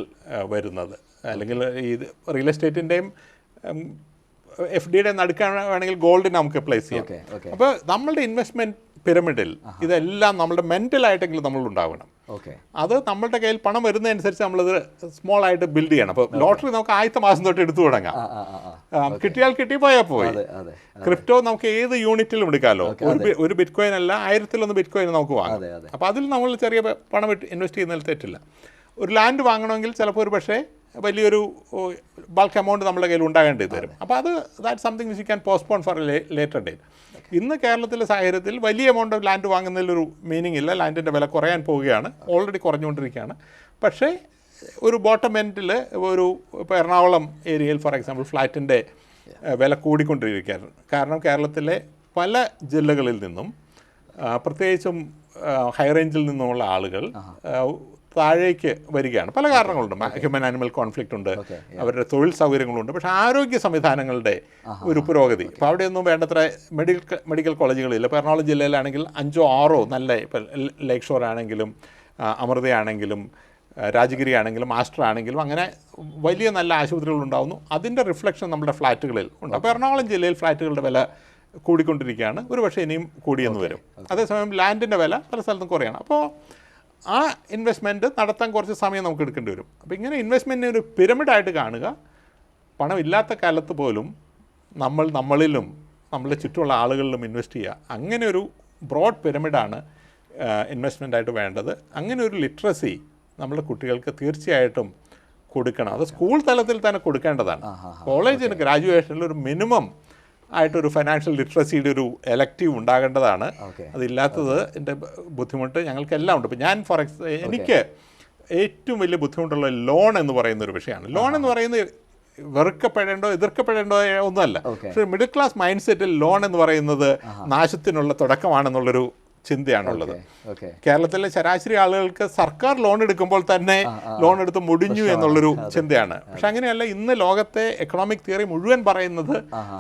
വരുന്നത്. അല്ലെങ്കിൽ ഈ റിയൽ എസ്റ്റേറ്റിൻ്റെയും FD-യുടെ നടുക്കാൻ വേണമെങ്കിൽ ഗോൾഡിന് നമുക്ക് പ്ലേസ് ചെയ്യാം. അപ്പോൾ നമ്മളുടെ ഇൻവെസ്റ്റ്മെൻറ്റ് പിരമിഡിൽ ഇതെല്ലാം നമ്മുടെ മെൻ്റലായിട്ടെങ്കിലും നമ്മൾ ഉണ്ടാവണം. അത് നമ്മളുടെ കയ്യിൽ പണം വരുന്നതനുസരിച്ച് നമ്മളത് സ്മോൾ ആയിട്ട് ബിൽഡ് ചെയ്യണം. അപ്പോൾ ലോട്ടറി നമുക്ക് ആദ്യത്തെ മാസം തൊട്ട് എടുത്തു തുടങ്ങാം. കിട്ടിയാൽ കിട്ടി, പോയാൽ പോയി. ക്രിപ്റ്റോ നമുക്ക് ഏത് യൂണിറ്റിലും എടുക്കാമല്ലോ. ഒരു ബിറ്റ് കോയിൻ അല്ല, 1000-1 ബിറ്റ് കോയിൻ നമുക്ക് വാങ്ങാം. അപ്പോൾ അതിൽ നമ്മൾ ചെറിയ പണം ഇൻവെസ്റ്റ് ചെയ്യുന്നതിൽ തെറ്റില്ല. ഒരു ലാൻഡ് വാങ്ങണമെങ്കിൽ ചിലപ്പോൾ ഒരു പക്ഷേ വലിയൊരു ബൾക്ക് എമൗണ്ട് നമ്മുടെ കയ്യിൽ ഉണ്ടാകേണ്ടി വരും. അപ്പോൾ that something which you can postpone for a later date. ഇന്ന് കേരളത്തിലെ സാഹചര്യത്തിൽ വലിയ എമൗണ്ട് ഓഫ് ലാൻഡ് വാങ്ങുന്നതിലൊരു മീനിങ് ഇല്ല. ലാൻഡിൻ്റെ വില കുറയാൻ പോവുകയാണ്, ഓൾറെഡി കുറഞ്ഞുകൊണ്ടിരിക്കുകയാണ്. പക്ഷേ ഒരു ബോട്ടം എൻഡിൽ ഇപ്പോൾ എറണാകുളം ഏരിയയിൽ ഫോർ എക്സാമ്പിൾ ഫ്ലാറ്റിൻ്റെ വില കൂടിക്കൊണ്ടിരിക്കുകയാണ്. കാരണം കേരളത്തിലെ പല ജില്ലകളിൽ നിന്നും പ്രത്യേകിച്ചും ഹൈ റേഞ്ചിൽ നിന്നുമുള്ള ആളുകൾ താഴേക്ക് വരികയാണ്. പല കാരണങ്ങളുണ്ട്. ഹ്യൂമൻ ആനിമൽ കോൺഫ്ലിക്റ്റ് ഉണ്ട്, അവരുടെ തൊഴിൽ സൗകര്യങ്ങളുണ്ട്. പക്ഷേ ആരോഗ്യ സംവിധാനങ്ങളുടെ ഒരു പുരോഗതി, ഇപ്പോൾ അവിടെയൊന്നും വേണ്ടത്ര മെഡിക്കൽ കോളേജുകളില്ല. ഇപ്പോൾ എറണാകുളം ജില്ലയിലാണെങ്കിൽ 5-6 നല്ല, ഇപ്പോൾ ലേക്ക് ഷോർ ആണെങ്കിലും അമൃതയാണെങ്കിലും രാജഗിരി ആണെങ്കിലും മാസ്റ്റർ ആണെങ്കിലും അങ്ങനെ വലിയ നല്ല ആശുപത്രികൾ ഉണ്ടാകുന്നു. അതിൻ്റെ റിഫ്ലക്ഷൻ നമ്മുടെ ഫ്ലാറ്റുകളിൽ ഉണ്ട്. അപ്പോൾ എറണാകുളം ജില്ലയിൽ ഫ്ലാറ്റുകളുടെ വില കൂടിക്കൊണ്ടിരിക്കുകയാണ്. ഒരു പക്ഷേ ഇനിയും കൂടിയെന്ന് വരും. അതേസമയം ലാൻഡിൻ്റെ വില പല സ്ഥലത്തും കുറയാണ്. അപ്പോൾ ആ ഇൻവെസ്റ്റ്മെൻറ്റ് നടത്താൻ കുറച്ച് സമയം നമുക്ക് എടുക്കേണ്ടി വരും. അപ്പോൾ ഇങ്ങനെ ഇൻവെസ്റ്റ്മെൻറ്റിനെ ഒരു പിരമിഡായിട്ട് കാണുക. പണമില്ലാത്ത കാലത്ത് പോലും നമ്മളിലും നമ്മളുടെ ചുറ്റുമുള്ള ആളുകളിലും ഇൻവെസ്റ്റ് ചെയ്യുക. അങ്ങനെ ഒരു ബ്രോഡ് പിരമിഡാണ് ഇൻവെസ്റ്റ്മെൻറ്റായിട്ട് വേണ്ടത്. അങ്ങനെ ഒരു ലിറ്ററസി നമ്മുടെ കുട്ടികൾക്ക് തീർച്ചയായിട്ടും കൊടുക്കണം. അത് സ്കൂൾ തലത്തിൽ തന്നെ കൊടുക്കേണ്ടതാണ്. കോളേജിന് ഗ്രാജുവേഷനിൽ ഒരു മിനിമം ആയിട്ടൊരു ഫൈനാൻഷ്യൽ ലിറ്ററസിയുടെ ഒരു എലക്റ്റീവ് ഉണ്ടാകേണ്ടതാണ്. അതില്ലാത്തത് എൻ്റെ ബുദ്ധിമുട്ട് ഞങ്ങൾക്കെല്ലാം ഉണ്ട്. ഇപ്പോൾ ഞാൻ എനിക്ക് ഏറ്റവും വലിയ ബുദ്ധിമുട്ടുള്ള ലോൺ എന്ന് പറയുന്ന ഒരു വിഷയമാണ്. ലോൺ എന്ന് പറയുന്നത് വെറുക്കപ്പെടേണ്ടോ എതിർക്കപ്പെടേണ്ടോ ഒന്നുമല്ല. പക്ഷേ മിഡിൽ ക്ലാസ് മൈൻഡ് സെറ്റിൽ ലോൺ എന്ന് പറയുന്നത് നാശത്തിനുള്ള തുടക്കമാണെന്നുള്ളൊരു ചിന്തയാണുള്ളത്. കേരളത്തിലെ ശരാശരി ആളുകൾക്ക് സർക്കാർ ലോൺ എടുക്കുമ്പോൾ തന്നെ ലോൺ എടുത്ത് മുടിഞ്ഞു എന്നുള്ളൊരു ചിന്തയാണ്. പക്ഷെ അങ്ങനെയല്ല. ഇന്ന് ലോകത്തെ എക്കണോമിക് തിയറി മുഴുവൻ പറയുന്നത്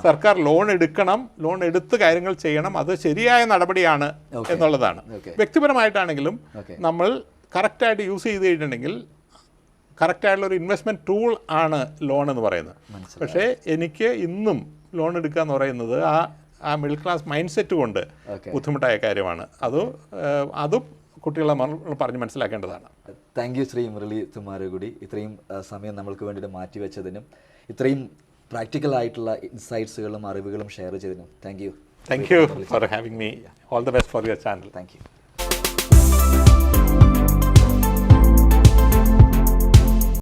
സർക്കാർ ലോൺ എടുക്കണം, ലോൺ എടുത്ത് കാര്യങ്ങൾ ചെയ്യണം, അത് ശരിയായ നടപടിയാണ് എന്നുള്ളതാണ്. വ്യക്തിപരമായിട്ടാണെങ്കിലും നമ്മൾ കറക്റ്റായിട്ട് യൂസ് ചെയ്ത് കഴിഞ്ഞിട്ടുണ്ടെങ്കിൽ കറക്റ്റായിട്ടുള്ളൊരു ഇൻവെസ്റ്റ്മെൻറ്റ് ടൂൾ ആണ് ലോൺ എന്ന് പറയുന്നത്. പക്ഷേ എനിക്ക് ഇന്നും ലോൺ എടുക്കുക എന്ന് പറയുന്നത് ആ മിഡിൽ ക്ലാസ് മൈൻഡ് സെറ്റ് കൊണ്ട് ബുദ്ധിമുട്ടായ കാര്യമാണ്. അതും കുട്ടികളെ പറഞ്ഞ് മനസ്സിലാക്കേണ്ടതാണ്. Thank you Shri Murali Thummarukudy. ഇത്രയും സമയം നമ്മൾക്ക് വേണ്ടിയിട്ട് മാറ്റിവെച്ചതിനും ഇത്രയും പ്രാക്ടിക്കൽ ആയിട്ടുള്ള ഇൻസൈറ്റ്സുകളും അറിവുകളും ഷെയർ ചെയ്തതിനും thank you. Thank you for having me. All the best for your channel. Thank you.